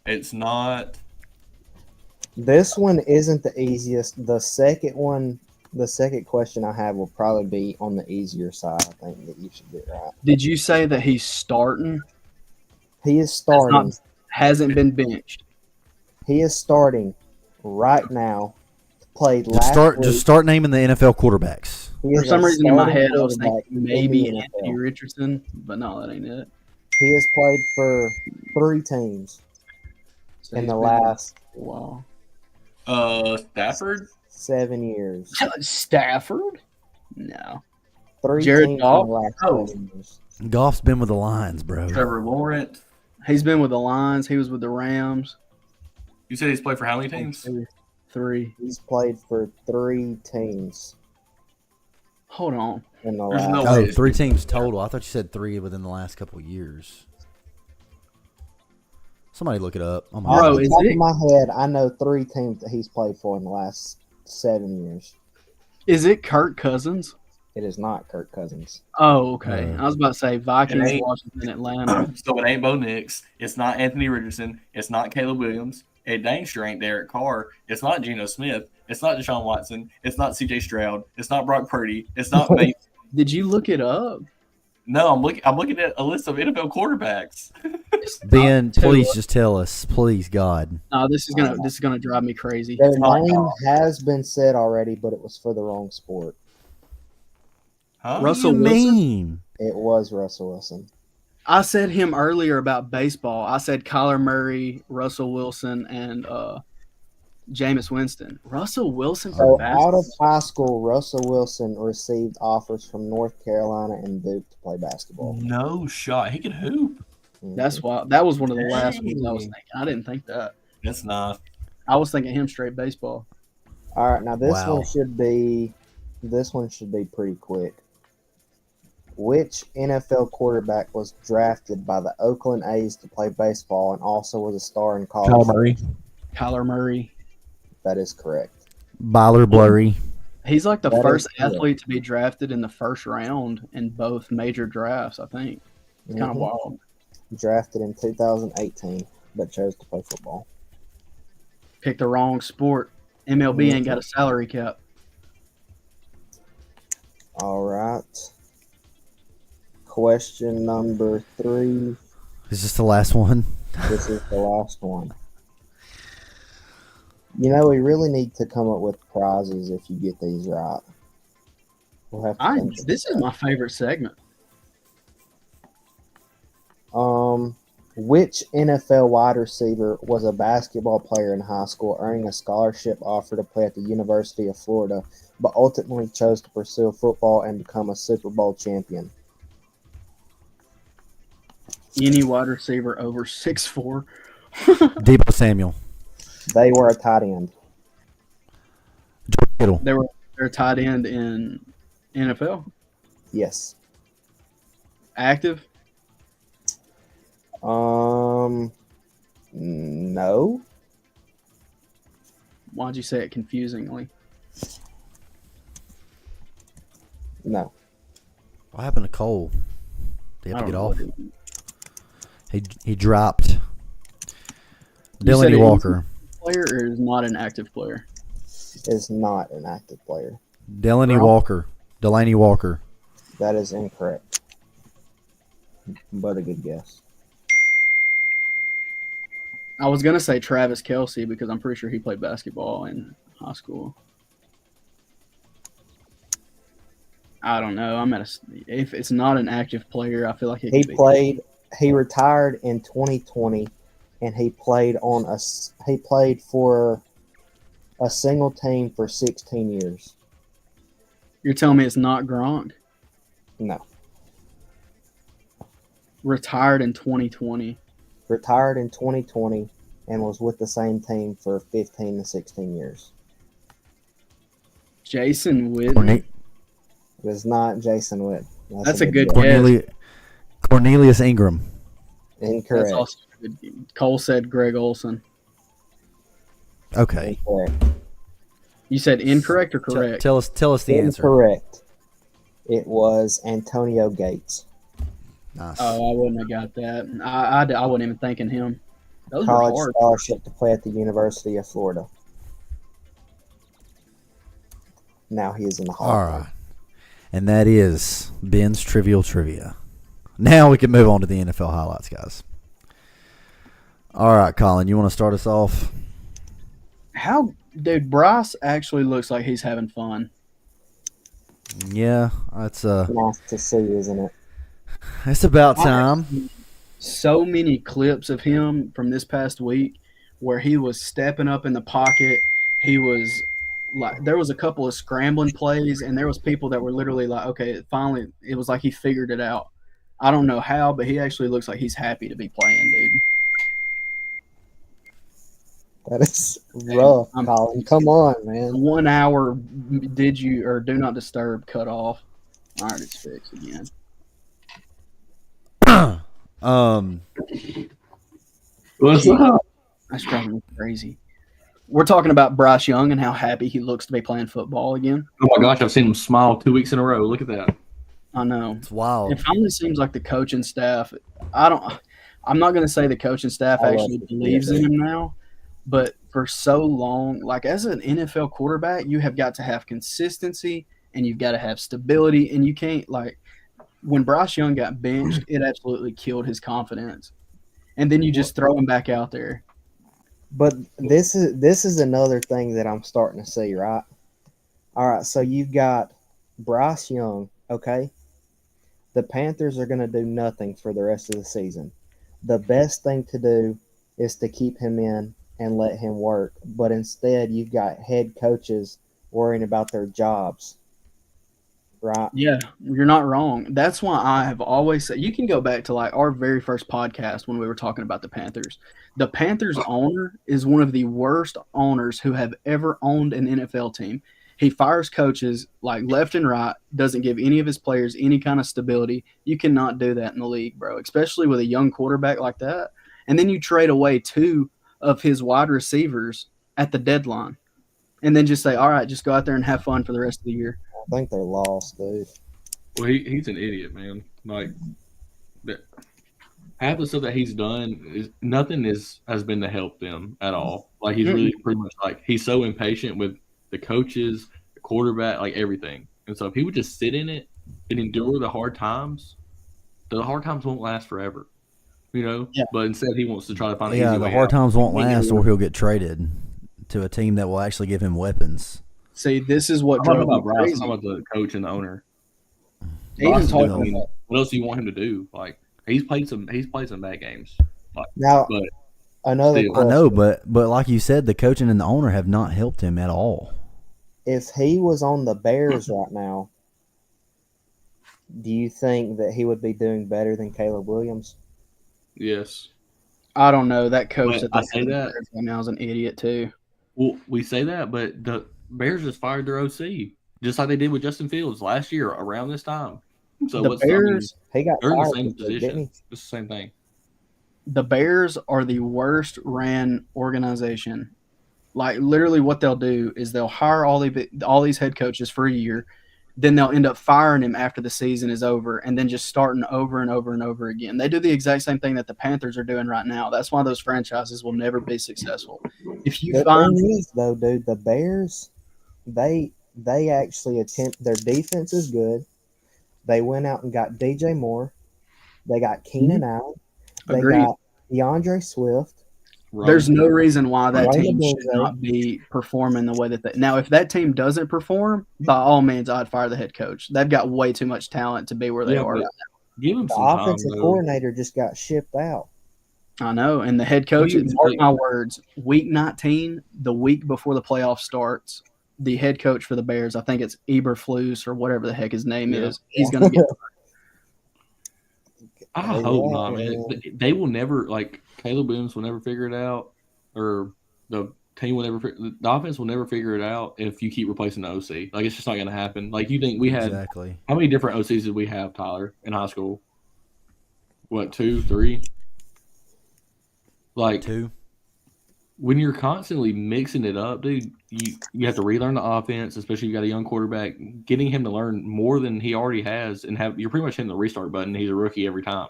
It's not. This one isn't the easiest. The second question I have will probably be on the easier side. I think that you should get right. Did you say that he's starting? He is starting. Hasn't been benched. He is starting right now. Played last week. Just start naming the NFL quarterbacks. He For is some a reason in my starting head, I was quarterback thinking in maybe the Anthony NFL. Richardson, but no, that ain't it. He has played for 3 teams So in he's the been last there for a while. Stafford. 7 years. Stafford? No. 3 Jared teams Goff? in the last Oh. 7 years. Goff's been with the Lions, bro. Trevor Lawrence. He's been with the Lions. He was with the Rams. You said he's played for how many teams? 3. He's played for 3 teams Hold on. in the There's last. no Oh, way. 3 teams total. I thought you said 3 within the last couple of years. Somebody look it up. Oh my Off Bro, the is top it- of my head, I know 3 teams that he's played for in the last 7 years. Is it Kirk Cousins? It is not Kirk Cousins. Oh, okay. No. I was about to say Vikings, It ain't- Washington, Atlanta. So it ain't Bo Nix. It's not Anthony Richardson. It's not Caleb Williams. It dang sure ain't Derek Carr. It's not Geno Smith. It's not Deshaun Watson. It's not C.J. Stroud. It's not Brock Purdy. It's not Mason. Did you look it up? No, I'm looking at a list of NFL quarterbacks. Ben, Tell you please what. just tell us, please, God. No, this is gonna drive me crazy. Their not name God. has been said already, but it was for the wrong sport. Huh? Russell What do you Wilson? mean? It was Russell Wilson. I said him earlier about baseball. I said Kyler Murray, Russell Wilson, and Jameis Winston. Russell Wilson for So basketball. out of high school, Russell Wilson received offers from North Carolina and Duke to play basketball. No shot. He can hoop. That's why that was one of the last ones I was Dang. thinking. I didn't think that. That's not. I was thinking him straight baseball. All right. Now this Wow. one should be pretty quick. Which NFL quarterback was drafted by the Oakland A's to play baseball and also was a star in college? Kyler Murray. Kyler Murray. That is correct. Byler Blurry. He's like the That first is correct. athlete to be drafted in the first round in both major drafts, I think. It's kind of Mhm. wild. Drafted in 2018, but chose to play football. Picked the wrong sport. MLB ain't got a salary cap. All right. Question number 3. Is this the last one? This is the last one. You know, we really need to come up with prizes if you get these right. We'll have to think This is my favorite segment. Which NFL wide receiver was a basketball player in high school, earning a scholarship offer to play at the University of Florida, but ultimately chose to pursue football and become a Super Bowl champion? Any wide receiver over 6'4". Debo Samuel. They were a tight end. George Kittle. They're tight end in NFL. Yes. Active. No. Why'd you say it confusingly? No. What happened to Cole? Did he have I to get don't off? know. He dropped. You said Delaney it Walker. Player or is not an active player? Is not an active player. Delaney Brown. Walker. Delaney Walker. That is incorrect. But a good guess. I was gonna say Travis Kelce because I'm pretty sure he played basketball in high school. I don't know. If it's not an active player, I feel like it could be. He retired in 2020, and he played for a single team for 16 years. You're telling me it's not Gronk? No. Retired in 2020. Retired in 2020 and was with the same team for 15 to 16 years. Jason Witten. It is not Jason Witt. That's a good guess. Cornelius Ingram. Incorrect. That's also good. Cole said Greg Olson. Okay. Incorrect. You said incorrect or correct? Tell us the answer. Incorrect. It was Antonio Gates. Nice. Oh, I wouldn't have got that. I wasn't even thinking him. Those were College hard. scholarship to play at the University of Florida. Now he is in the Hall All of Fame. right. And that is Ben's Trivial Trivia. Now we can move on to the NFL highlights, guys. All right, Colin, you want to start us off? Dude, Bryce actually looks like he's having fun. Yeah, it's Nice to see, isn't it? it's about time. So many clips of him from this past week where he was stepping up in the pocket. He was like, there was a couple of scrambling plays, and there was people that were literally like, okay, finally, it was like he figured it out. I don't know how, but he actually looks like he's happy to be playing, dude. That is rough, Colin. Come on, man. 1 hour did you or do not disturb cut off. All right, it's fixed again. What's up? That's driving me crazy. We're talking about Bryce Young and how happy he looks to be playing football again. Oh my gosh, I've seen him smile 2 weeks in a row. Look at that. I know. It's wild. It finally seems like the coaching staff. I'm not going to say the coaching staff I love actually to see believes it. in him now, but for so long, like as an NFL quarterback, you have got to have consistency and you've got to have stability, and you can't when Bryce Young got benched, it absolutely killed his confidence, and then you just throw him back out there. But this is another thing that I'm starting to see, right? All right, so you've got Bryce Young, okay? the Panthers are going to do nothing for the rest of the season. The best thing to do is to keep him in and let him work. But instead, you've got head coaches worrying about their jobs, right? Yeah, you're not wrong. That's why I have always said, you can go back to like our very first podcast when we were talking about the Panthers. The Panthers owner is one of the worst owners who have ever owned an NFL team. He fires coaches like left and right, doesn't give any of his players any kind of stability. You cannot do that in the league, bro, especially with a young quarterback like that. And then you trade away 2 of his wide receivers at the deadline and then just say, all right, just go out there and have fun for the rest of the year. I think they're lost, dude. Well, he's an idiot, man. Like, half the stuff that he's done is nothing has been to help them at all. Like, he's really pretty much like he's so impatient with the coaches, the quarterback, like everything. And so if he would just sit in it and endure the hard times won't last forever. You know? Yeah. But instead he wants to try to find an easy the way hard out. times won't last, or he'll get traded to a team that will actually give him weapons. See, this is what I'm talking drove me about Bryce. I'm crazy. talking about the coach and the owner. Even Bryce is talking doing- about- what else do you want him to do? Like, he's played some bad games. Now, But another still. I question. know, but like you said, the coaching and the owner have not helped him at all. If he was on the Bears right now, do you think that he would be doing better than Caleb Williams? yes. I don't know. That coach But that I say that- right now is an idiot too. Well, we say that, but the Bears just fired their OC, just like they did with Justin Fields last year around this time. So The what's Bears, He got they're in the fired, same didn't position. he? It's the same thing. the Bears are the worst ran organization. Like literally, what they'll do is they'll hire all these head coaches for a year, then they'll end up firing him after the season is over, and then just starting over and over and over again. They do the exact same thing that the Panthers are doing right now. That's why those franchises will never be successful. If you The find thing is, though, dude, the Bears, they actually attempt. Their defense is good. They went out and got DJ Moore. They got Keenan Allen. They Agreed. got DeAndre Swift. There's no reason why that Right. team should not be performing the way that they. Now, if that team doesn't perform, by all means, I'd fire the head coach. They've got way too much talent to be where they Yeah, are. but give him The some time. offensive though. coordinator just got shipped out. I know, and the head coach. What do you Mark think? my words. Week 19, the week before the playoff starts, the head coach for the Bears, I think it's Eberflus or whatever the heck his name Yeah. is. He's going to get. I Yeah, hope not, man. yeah. They will never, like, Caleb Williams will never figure it out, or the team will never, the offense will never figure it out if you keep replacing the OC. Like, it's just not going to happen. Like, you think we had, Exactly. how many different OCs did we have, Tyler, in high school? What, 2, 3? Like, 2. when you're constantly mixing it up, dude, you have to relearn the offense, especially if you got a young quarterback. Getting him to learn more than he already has, and you're pretty much hitting the restart button. He's a rookie every time.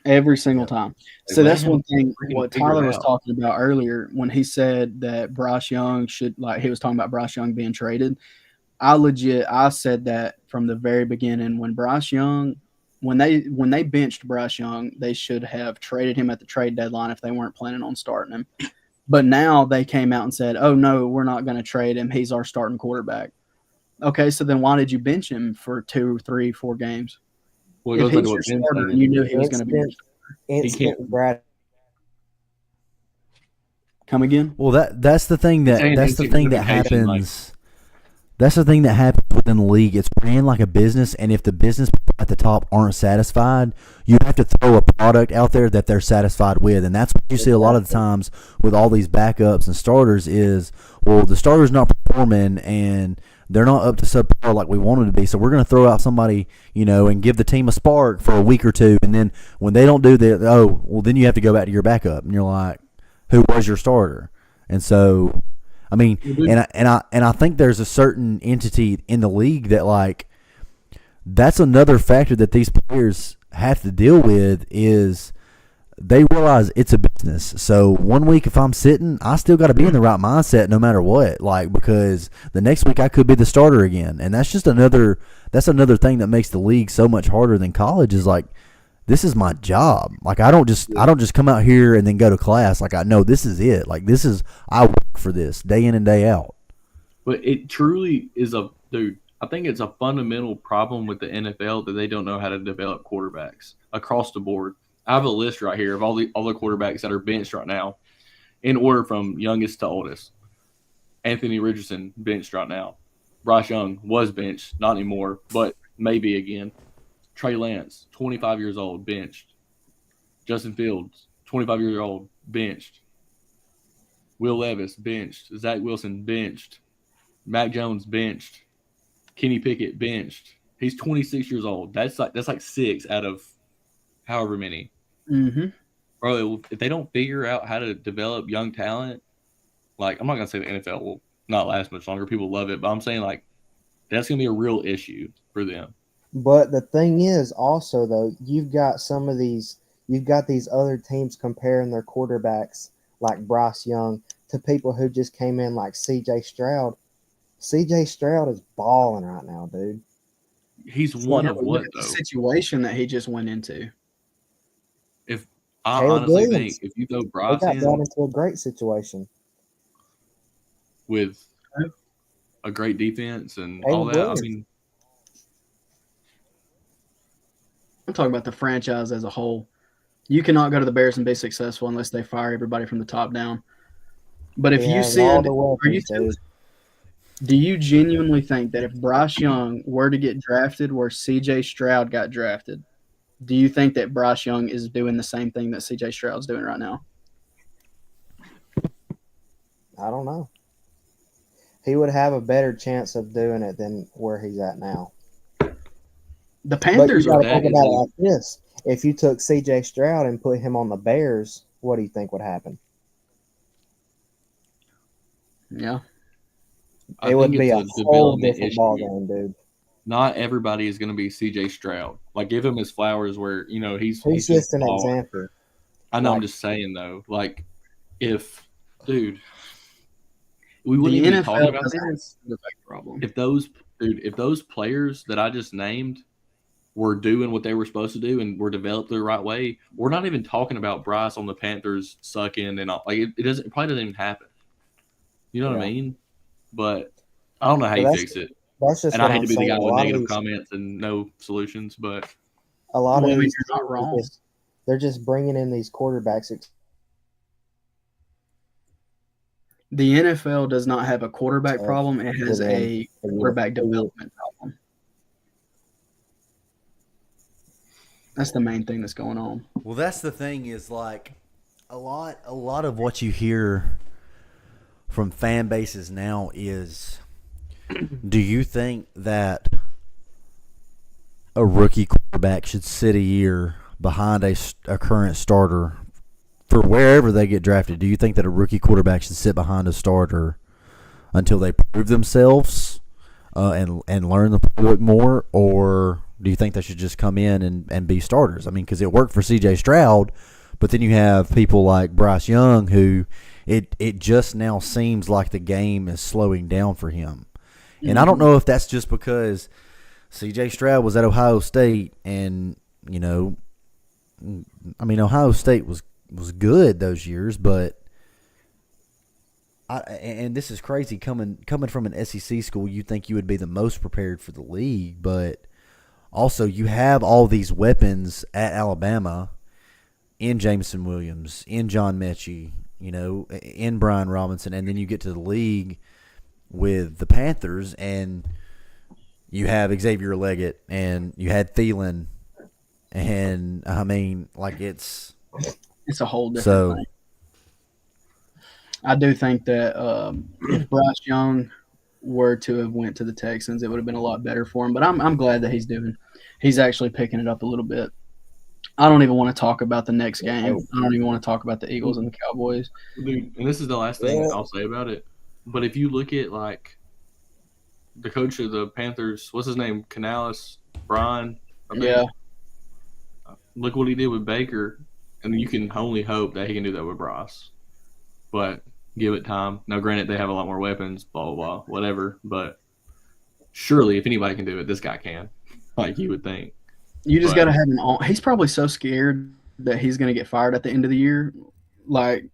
Every single time. So Let that's him one thing freaking what figure Tyler it was out. talking about earlier when he said that Bryce Young should, like, he was talking about Bryce Young being traded. I said that from the very beginning. When Bryce Young, when they benched Bryce Young, they should have traded him at the trade deadline if they weren't planning on starting him. But now they came out and said, oh, no, we're not going to trade him. He's our starting quarterback. Okay, so then why did you bench him for 2, 3, 4 games? Well, it If goes back he's to your what Ben starter said. and you knew he was going to be Instant Brad. come again? Well, that's the thing that Saying that's the instant thing that gratification, like- happens. That's the thing that happens within the league. It's ran like a business, and if the business people at the top aren't satisfied, you have to throw a product out there that they're satisfied with, and that's what you see a lot of the times with all these backups and starters. Is, well, the starter's not performing, and they're not up to subpar like we wanted to be, so we're going to throw out somebody, and give the team a spark for a week or two, and then when they don't do that, then you have to go back to your backup, and you're like, who was your starter? And so, I mean, and I think there's a certain entity in the league that, like, that's another factor that these players have to deal with, is they realize it's a business. So 1 week if I'm sitting, I still got to be in the right mindset no matter what, like, because the next week I could be the starter again. And that's just another thing that makes the league so much harder than college, is like, this is my job. Like, I don't just come out here and then go to class. Like, I know this is it. Like, I work for this day in and day out. But it truly is dude, I think it's a fundamental problem with the NFL that they don't know how to develop quarterbacks across the board. I have a list right here of all the quarterbacks that are benched right now, in order from youngest to oldest. Anthony Richardson benched right now. Bryce Young was benched, not anymore, but maybe again. Trey Lance, 25 years old, benched. Justin Fields, 25 years old, benched. Will Levis, benched. Zach Wilson, benched. Mac Jones, benched. Kenny Pickett, benched. He's 26 years old. That's like 6 out of however many. Mm-hmm. Bro, if they don't figure out how to develop young talent, like, I'm not going to say the NFL will not last much longer. People love it, but I'm saying, like, that's going to be a real issue for them. But the thing is, also though, you've got these other teams comparing their quarterbacks like Bryce Young to people who just came in like C.J. Stroud. C.J. Stroud is balling right now, dude. He's one of what, the though? situation that he just went into. If I Caleb honestly Williams. think if you throw They Bryce got brought in into a great situation. with a great defense and Caleb all that, Williams. I mean, I'm talking about the franchise as a whole. You cannot go to the Bears and be successful unless they fire everybody from the top down. But if He you has all send, the are you weapons, dude. do you genuinely think that if Bryce Young were to get drafted where C.J. Stroud got drafted, do you think that Bryce Young is doing the same thing that C.J. Stroud's doing right now? I don't know. He would have a better chance of doing it than where he's at now. The But you Panthers got are to think about it like this: if you took C.J. Stroud and put him on the Bears, what do you think would happen? yeah. I It would think be a it's whole development different issue. ballgame, dude. Not everybody is going to be C.J. Stroud. Like, give him his flowers where, you know, he's He's just an balling. example. I know, I'm Like- just saying, though. Like, if, dude, we wouldn't The even be talking NFL about doesn't have this a quarterback problem. if those players that I just named were doing what they were supposed to do and were developed the right way, we're not even talking about Bryce on the Panthers sucking and all. Like, it probably doesn't even happen. You know what I Yeah. mean? But I don't know how But you that's- fix it. That's just And what I hate I'm to be the saying. guy A with lot of negative these, comments and no solutions, but a lot Well, of I mean, these you're not teams are wrong. they're just bringing in these quarterbacks. The NFL does not have a quarterback Uh, problem. It has within a quarterback development problem. That's the main thing that's going on. Well, that's the thing is like a lot of what you hear from fan bases now is, do you think that a rookie quarterback should sit a year behind a current starter for wherever they get drafted? Do you think that a rookie quarterback should sit behind a starter until they prove themselves and learn the playbook more, or do you think they should just come in and be starters? I mean, because it worked for C.J. Stroud, but then you have people like Bryce Young who it just now seems like the game is slowing down for him. And I don't know if that's just because C.J. Stroud was at Ohio State and, you know, I mean, Ohio State was good those years, but and this is crazy coming from an SEC school, you think you would be the most prepared for the league, but also you have all these weapons at Alabama in Jameson Williams, in John Mechie, you know, in Brian Robinson, and then you get to the league with the Panthers and you have Xavier Leggett and you had Thielen, and I mean, like it's a whole different so. thing. I do think that if Bryce Young were to have went to the Texans, it would have been a lot better for him. But I'm glad that he's actually picking it up a little bit. I don't even want to talk about the next game. I don't even want to talk about the Eagles and the Cowboys. dude, and this is the last thing I'll say about it. But if you look at like the coach of the Panthers, what's his name? Canales, Brian. I think. Yeah. Look what he did with Baker, and you can only hope that he can do that with Bryce. But give it time. Now, granted, they have a lot more weapons, blah blah blah, whatever. But surely, if anybody can do it, this guy can. Like you would think. You just But- got to have an. He's probably so scared that he's going to get fired at the end of the year. Like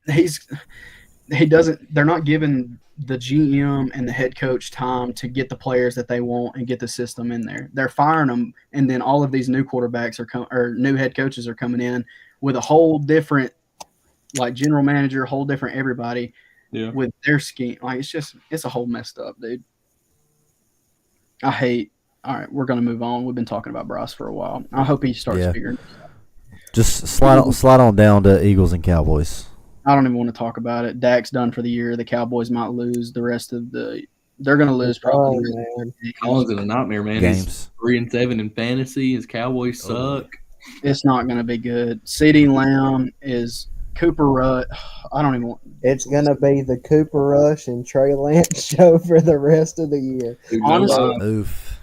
he doesn't. They're not giving the GM and the head coach time to get the players that they want and get the system in there. They're firing them, and then all of these new quarterbacks or new head coaches are coming in with a whole different, like, general manager, whole different everybody Yeah. with their scheme. Like, it's a whole messed up, dude. I hate. All right, we're gonna move on. We've been talking about Bryce for a while. I hope he starts Yeah. figuring. Just slide on down to Eagles and Cowboys. I don't even want to talk about it. Dak's done for the year. The Cowboys might lose the rest of the. They're going to lose probably. Oh, man. Collins is a nightmare, man. Games. He's 3-7 in fantasy. His Cowboys suck. It's not going to be good. CeeDee Lamb is Cooper Rush. I don't even want. It's gonna be the Cooper Rush and Trey Lance show for the rest of the year. Dude, Honestly, Oof.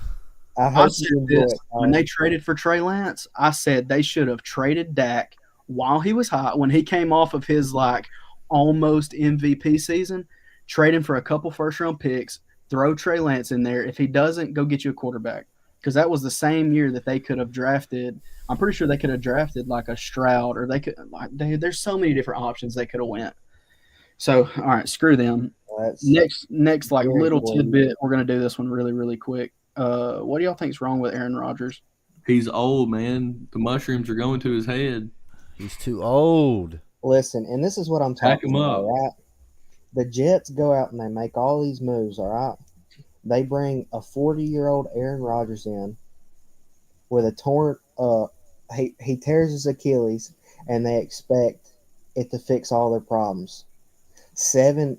I I hope said you enjoy this it. when they traded for Trey Lance. I said they should have traded Dak while he was hot, when he came off of his like almost MVP season. Trade him for a couple first round picks. Throw Trey Lance in there. If he doesn't, go get you a quarterback, because that was the same year that they could have drafted. I'm pretty sure they could have drafted like a Stroud, or they could. Like, there's so many different options they could have went. So, all right, screw them. That's- Next, like Very little boring. tidbit. We're gonna do this one really, really quick. What do y'all think's wrong with Aaron Rodgers? He's old, man. The mushrooms are going to his head. He's too old. Listen, and this is what I'm Pack talking 'em about, up. right? The Jets go out and they make all these moves, all right? They bring a 40-year-old Aaron Rodgers in with a torn he tears his Achilles, and they expect it to fix all their problems. 7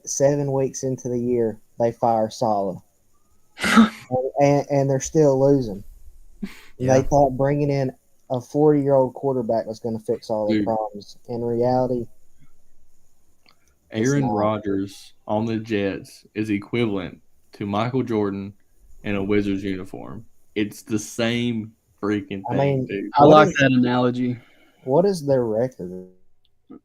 weeks into the year, they fire Saleh. and they're still losing. Yeah. They thought bringing in a 40-year-old quarterback was going to fix all their Dude. problems. In reality, Aaron not. Rodgers on the Jets is equivalent to Michael Jordan in a Wizards uniform. It's the same freaking thing, I mean, dude. I What like is- that analogy. what is their record?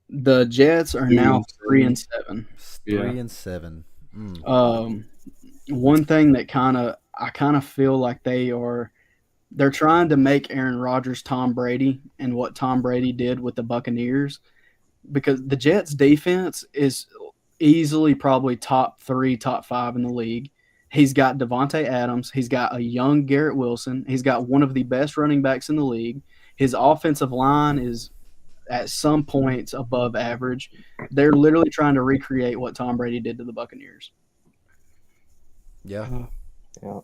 The Jets are now 3-7. 3-7. Mm. One thing that I kind of feel like they're trying to make Aaron Rodgers Tom Brady and what Tom Brady did with the Buccaneers, because the Jets defense is easily probably top 3, top 5 in the league. He's got Devontae Adams. He's got a young Garrett Wilson. He's got one of the best running backs in the league. His offensive line is at some points above average. They're literally trying to recreate what Tom Brady did to the Buccaneers. Yeah. Yeah.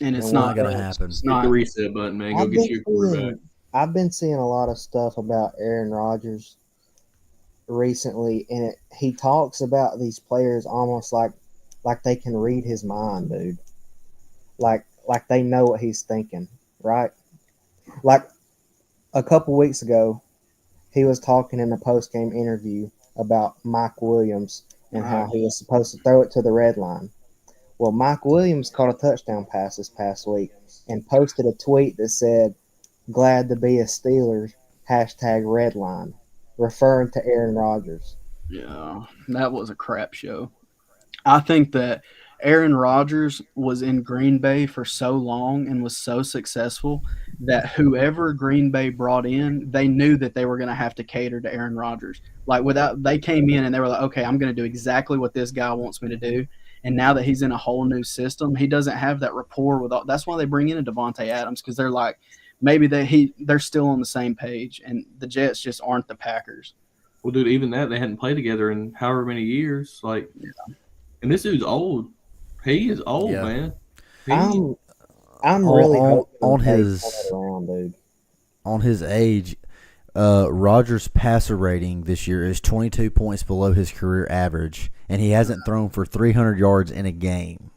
And it's It's not not gonna happen. It's Hit not. the reset button, man. Go I've get been you a quarterback. I've been seeing a lot of stuff about Aaron Rodgers recently, and he talks about these players almost like they can read his mind, dude. Like they know what he's thinking, right? Like a couple weeks ago, he was talking in a post game interview about Mike Williams and how he was supposed to throw it to the red line. Well, Mike Williams caught a touchdown pass this past week and posted a tweet that said, "Glad to be a Steelers, #redline," referring to Aaron Rodgers. Yeah, that was a crap show. I think that Aaron Rodgers was in Green Bay for so long and was so successful that whoever Green Bay brought in, they knew that they were going to have to cater to Aaron Rodgers. Like, they came in and they were like, okay, I'm going to do exactly what this guy wants me to do. And now that he's in a whole new system, he doesn't have that rapport with all. That's why they bring in a Devontae Adams, because they're like, maybe they're still on the same page, and the Jets just aren't the Packers. Well, dude, even that, they hadn't played together in however many years. Like, and this dude's old. He is old, Yeah. man. I'm really hoping on they his- turn it around, dude. On his age, Rodgers' passer rating this year is 22 points below his career average, and he hasn't thrown for 300 yards in a game.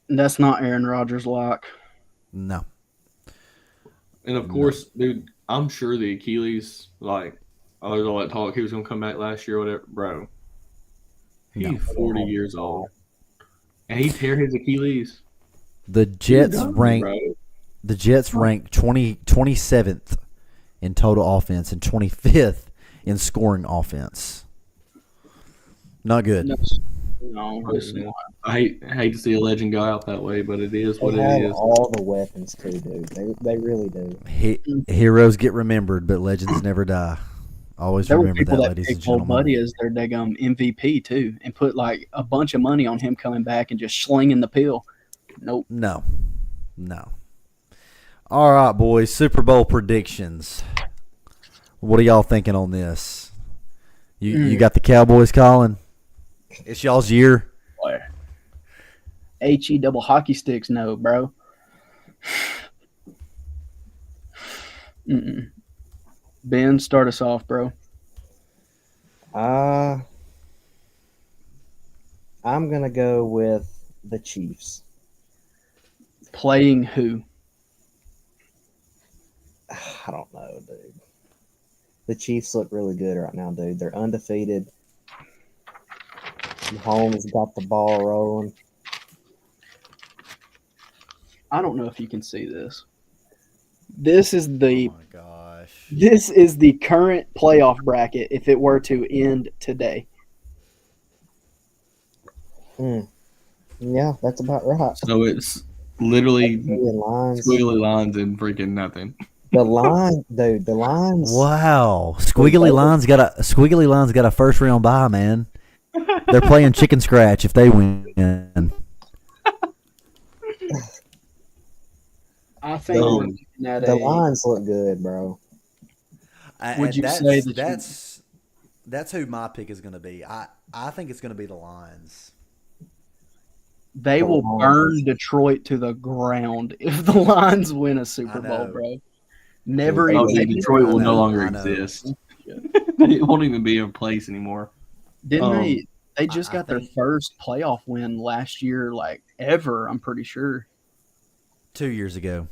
And that's not Aaron Rodgers' like. No. And of course, dude, I'm sure the Achilles, like, there's all that talk he was going to come back last year or whatever. Bro, he's No. 40 years old. And he tear his Achilles. The Jets He's done, rank bro. the Jets rank 27th in total offense and 25th in scoring offense. Not good. No, it's not. I hate to see a legend go out that way, but it is what They it have is. all the weapons too, dude. They really do. Heroes get remembered, but legends never die. Always There were remember people that, that ladies and picked old gentlemen. Buddy as their daggum MVP too, and put like a bunch of money on him coming back and just slinging the pill. Nope. No. All right, boys. Super Bowl predictions. What are y'all thinking on this? You got the Cowboys calling? It's y'all's year. HE double hockey sticks, no, bro. Mm-mm. Ben, start us off, bro. I'm gonna go with the Chiefs. Playing who? I don't know, dude. The Chiefs look really good right now, dude. They're undefeated. Mahomes got the ball rolling. I don't know if you can see this. This is the Oh my gosh. This is the current playoff bracket if it were to end today. Yeah, that's about right. So it's literally And lines. squiggly lines and freaking nothing. The line, dude. The lines. Wow. Squiggly Line's got a first round bye, man. They're playing chicken scratch if they win. I think The- we're looking at The a lines look good, bro. Would you say that that's who my pick is going to be? I think it's going to be the Lions. they will burn Detroit to the ground if the Lions win a Super I Bowl, know. bro. Never Oh, even dude, Detroit will I know, no longer I know. exist. It won't even be in place anymore. didn't Um, they just I got their think- first playoff win last year, like ever, I'm pretty sure. 2 years ago.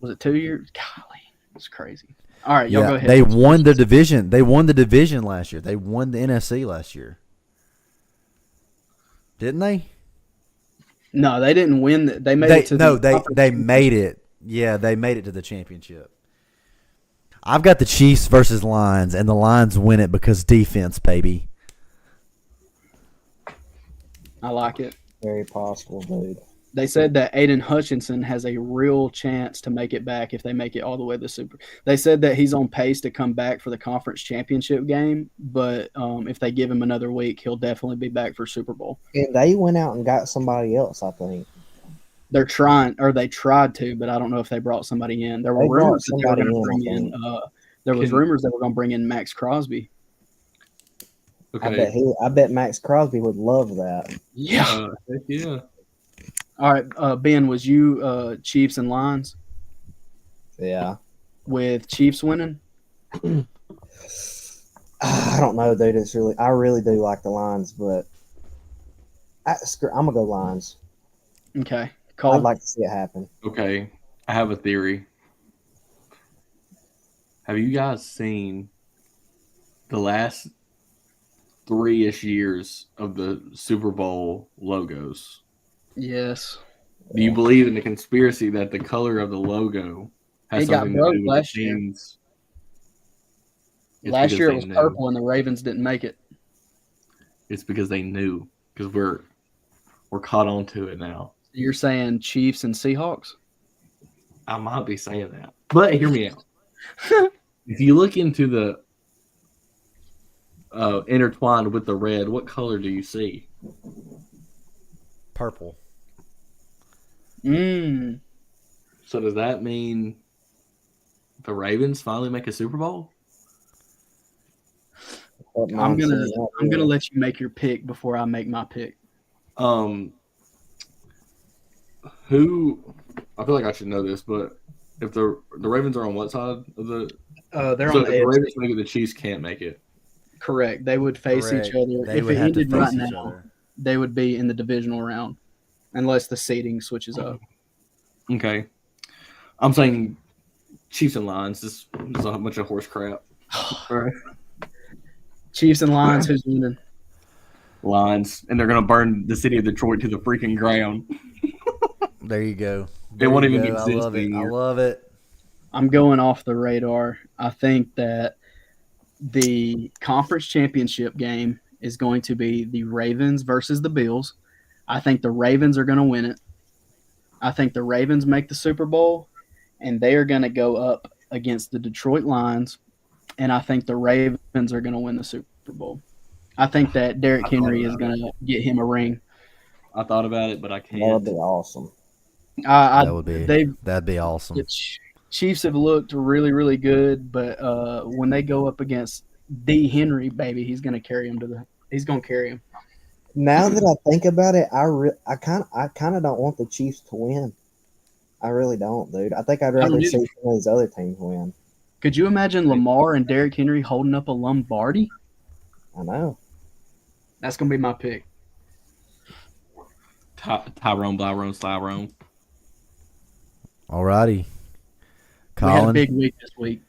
Was it 2 years? Golly, it's crazy. All right, y'all go ahead. They won the division. They won the division last year. They won the NFC last year. Didn't they? No, they didn't win. They made it to they made it. Yeah, they made it to the championship. I've got the Chiefs versus Lions, and the Lions win it because defense, baby. I like it. Very possible, dude. They said that Aiden Hutchinson has a real chance to make it back if they make it all the way to the Super. They said that he's on pace to come back for the conference championship game, but if they give him another week, he'll definitely be back for Super Bowl. And they went out and got somebody else, I think. They're trying, or they tried to, but I don't know if they brought somebody in. There were They brought rumors that they were somebody going to bring in, I in. think. There was rumors they were going to bring in Max Crosby. Okay. I bet Max Crosby would love that. Yeah. Heck yeah. All right, Ben, was you Chiefs and Lions Yeah. with Chiefs winning? I don't know, dude. I really do like the Lions, but I'm gonna go Lions. Okay, Cole. I'd like to see it happen. Okay. I have a theory. Have you guys seen the last 3-ish years of the Super Bowl logos? Yes. Do you believe in the conspiracy that the color of the logo has It got something to broke do with last the year. teams? It's Last because year it they was knew. purple, and the Ravens didn't make it. It's because they knew. Because we're caught on to it now. You're saying Chiefs and Seahawks? I might be saying that, but hear me out. If you look into the intertwined with the red, what color do you see? Purple. So does that mean the Ravens finally make a Super Bowl? I'm gonna let you make your pick before I make my pick. Who? I feel like I should know this, but if the Ravens are on what side of the? They're So on if the the AFC. Ravens make it, the Chiefs can't make it. Correct. They would face Correct. each other. They If would it have to ended face right each now, other. they would be in the divisional round, unless the seeding switches up. Okay, I'm saying Chiefs and Lions. This is a bunch of horse crap. Right. Chiefs and Lions, who's winning? Lions, and they're gonna burn the city of Detroit to the freaking ground. There you go. They won't There you even go. exist I love it. I anymore. love it. I'm going off the radar. I think that the conference championship game is going to be the Ravens versus the Bills. I think the Ravens are going to win it. I think the Ravens make the Super Bowl, and they are going to go up against the Detroit Lions, and I think the Ravens are going to win the Super Bowl. I think that Derrick Henry is going to get him a ring. I thought about it, but I That would can't. be awesome. That'd be awesome. The Chiefs have looked really, really good, but when they go up against D. Henry, baby, he's going to carry him He's going to carry him. Now that I think about it, I kind of don't want the Chiefs to win. I really don't, dude. I think I'd rather don't see either. some of these other teams win. Could you imagine Lamar and Derrick Henry holding up a Lombardi? I know. That's going to be my pick. Tyrone, Blyrone, Slyrone. Alrighty, We had a Colin, big week this week.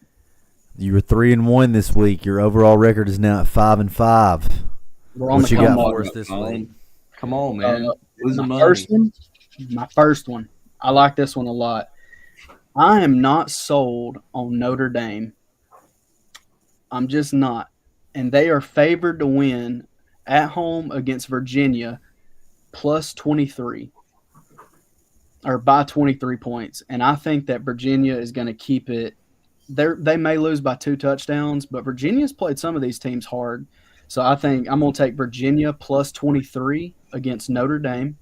you were 3-1 this week. Your overall record is now at 5-5. We're on What the you got come up. for us this week? Come on, man. Losing My money. first one. I like this one a lot. I am not sold on Notre Dame. I'm just not. And they are favored to win at home against Virginia plus 23 or by 23 points. And I think that Virginia is going to keep it. They may lose by 2 touchdowns, but Virginia's played some of these teams hard. So I think I'm going to take Virginia plus 23 against Notre Dame.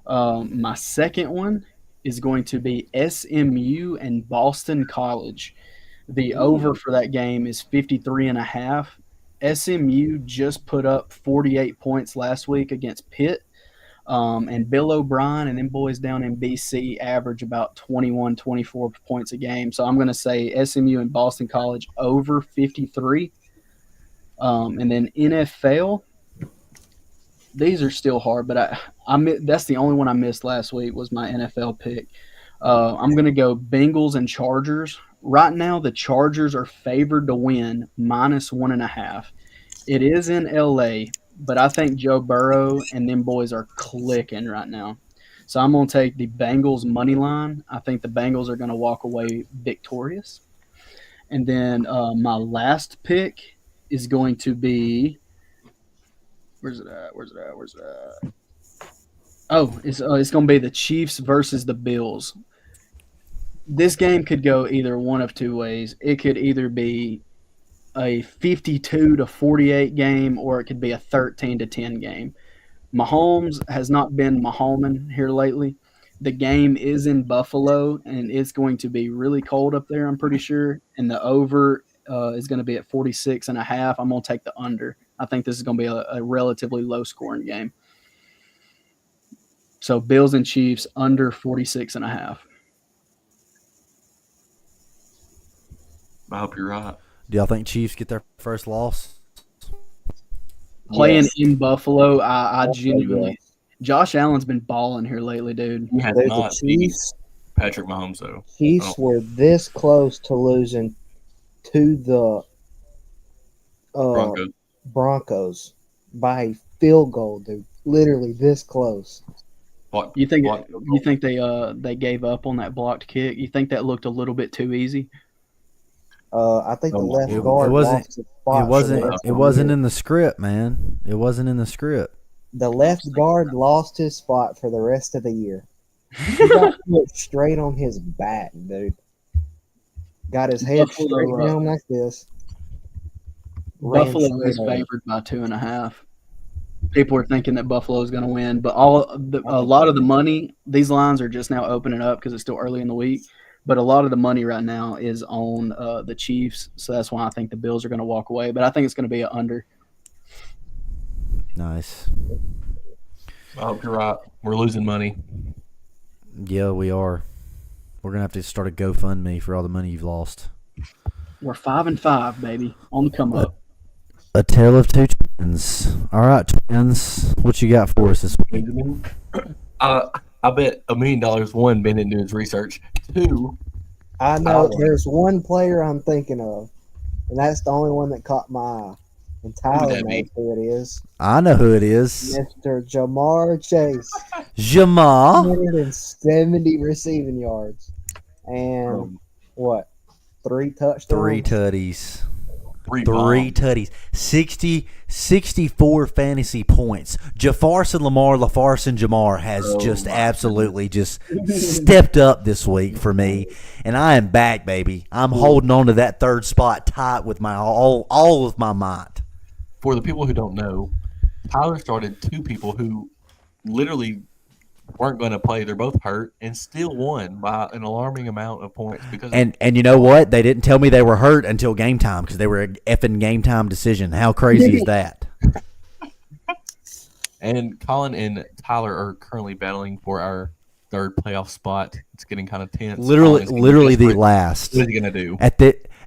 My second one is going to be SMU and Boston College. The over for that game is 53.5. SMU just put up 48 points last week against Pitt. And Bill O'Brien and them boys down in BC average about 21, 24 points a game. So I'm going to say SMU and Boston College over 53. And then NFL, these are still hard, but that's the only one I missed last week was my NFL pick. I'm going to go Bengals and Chargers. Right now, the Chargers are favored to win minus 1.5. It is in LA, but I think Joe Burrow and them boys are clicking right now. So I'm going to take the Bengals money line. I think the Bengals are going to walk away victorious. And then my last pick is going to be where's it at? Oh, it's going to be the Chiefs versus the Bills. This game could go either one of two ways. It could either be a 52-48 game, or it could be a 13-10 game. Mahomes has not been Mahomes here lately. The game is in Buffalo, and it's going to be really cold up there, I'm pretty sure. And the over is going to be at 46.5. I'm going to take the under. I think this is going to be a relatively low-scoring game. So Bills and Chiefs under 46.5. I hope you're right. Do y'all think Chiefs get their first loss? Playing Yes. in Buffalo, I genuinely Yes. Josh Allen's been balling here lately, dude. He has Dude, the not beat Chiefs Patrick Mahomes, though. Chiefs Oh. were this close to losing to the Broncos. Broncos by a field goal, dude. Literally this close. Block- You think block- they gave up on that blocked kick? You think that looked a little bit too easy? I think the Oh, left it guard wasn't- lost his spot. It wasn't. for the rest It of the wasn't year. in the script, man. It wasn't in the script. The left guard lost his spot for the rest of the year. He got put straight on his back, dude. Got his head Buffalo, straight down like this. Ran Buffalo is straight over. favored by 2.5. People are thinking that Buffalo is going to win, but a lot of the money, these lines are just now opening up because it's still early in the week. But a lot of the money right now is on the Chiefs, so that's why I think the Bills are going to walk away. But I think it's going to be an under. Nice. I hope you're right. We're losing money. Yeah, we are. We're gonna have to start a GoFundMe for all the money you've lost. We're 5-5, baby, on the come up. A tale of two twins. All right, twins. What you got for us this week? I bet $1 million. One, Ben didn't do his research. Two, I know Tyler. there's one player I'm thinking of, and that's the only one that caught my eye. And Tyler that be? knows who it is. I know who it is. Mr. Jamar Chase. Jamal. 170 receiving yards. And what? 3 touchdowns? 3 tutties. Three Three bombs. tutties. 64 fantasy points. Jafarson Lamar, LaFarson Jamar has Oh, just my absolutely just stepped up this week for me. And I am back, baby. I'm holding on to that third spot tight with my all of my might. For the people who don't know, Tyler started two people who literally weren't going to play. They're both hurt and still won by an alarming amount of points because And you know what? They didn't tell me they were hurt until game time because they were a effing game time decision. How crazy is that? and Colin and Tyler are currently battling for our third playoff spot. It's getting kind of tense. Literally Colin's getting the desperate. last. What is he going to do?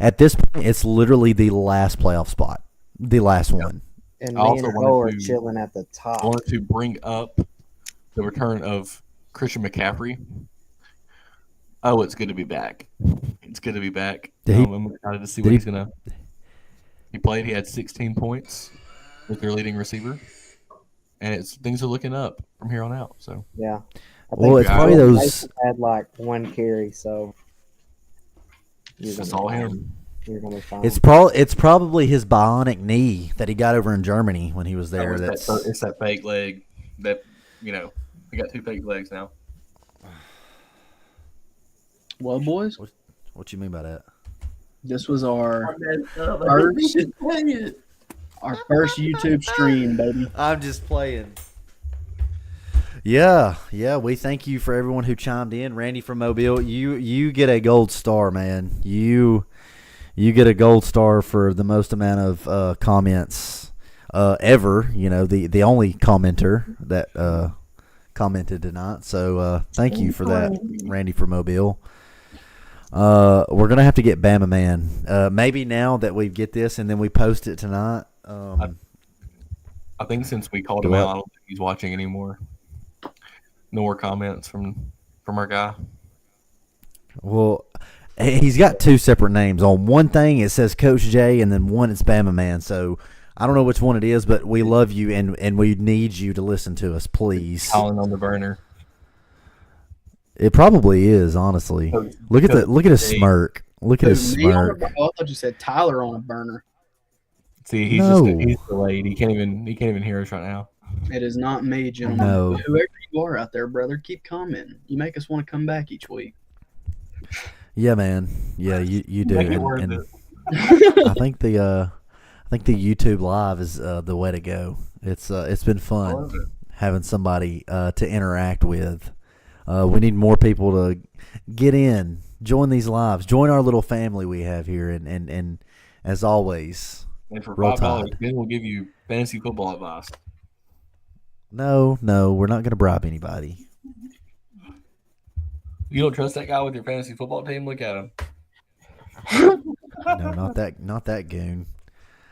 At this point, it's literally the last playoff spot. The last one. And I me also and wanted Cole are to- chilling at the I top. wanted to bring up the return of Christian McCaffrey. Oh, it's good to be back. It's good to be back. Did he- I'm excited to see did what he- he's going to. He played. He had 16 points with their leading receiver. And things are looking up from here on out. So Yeah. I Well, think it's probably Jordan those. Mason had like one carry, so you're it's gonna all be fine. him. You're gonna be fine. It's probably his bionic knee that he got over in Germany when he was there. It's that fake leg that, he got two fake legs now. Well, boys, What you mean by that? this was our first YouTube stream, baby. I'm just playing. Yeah. We thank you for everyone who chimed in. Randy from Mobile, you get a gold star, man. You get a gold star for the most amount of comments ever. The only commenter that commented tonight. So thank you for that, Randy from Mobile. We're gonna have to get Bama Man. Maybe now that we get this and then we post it tonight. I think since we called Do him what? out, I don't think he's watching anymore. No more comments from our guy. Well, he's got two separate names. On one thing it says Coach J, and then one it's Bama Man. So I don't know which one it is, but we love you and we need you to listen to us, please. Colin on the burner. It probably is, honestly. Look at his smirk. Look at his Me on smirk. a, oh, I thought you said Tyler on a burner. See, he's No. he's delayed. He can't even hear us right now. It is not me, gentlemen. No. Whoever you are out there, brother, keep commenting. You make us want to come back each week. Yeah, man. Yeah, you do. Make it worth And it. I think the YouTube live is the way to go. It's been I fun love it. having somebody to interact with. We need more people to get in, join these lives, join our little family we have here, and as always, And for Roll $5, Tide. Ben will give you fantasy football advice. no, we're not going to bribe anybody. You don't trust that guy with your fantasy football team? Look at him. No, not that goon.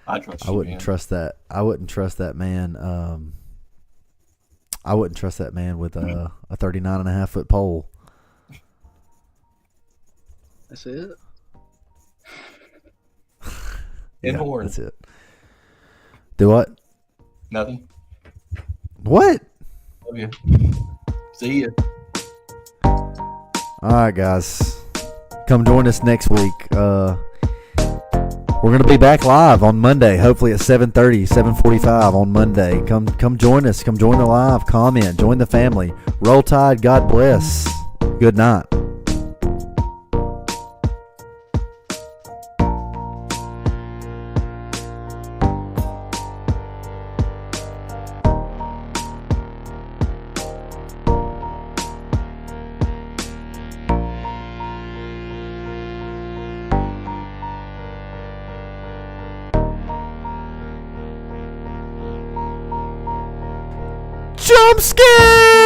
I trust I you, wouldn't man. trust that. I wouldn't trust that man. I wouldn't trust that man with a 39.5-foot pole. That's it. And horn. That's it. Do what? Nothing. What? Love you. See ya. All right, guys. Come join us next week. We're going to be back live on Monday, hopefully at 7:30, 7:45 on Monday. Come join us. Come join the live. Comment. Join the family. Roll Tide. God bless. Good night. Jump scare!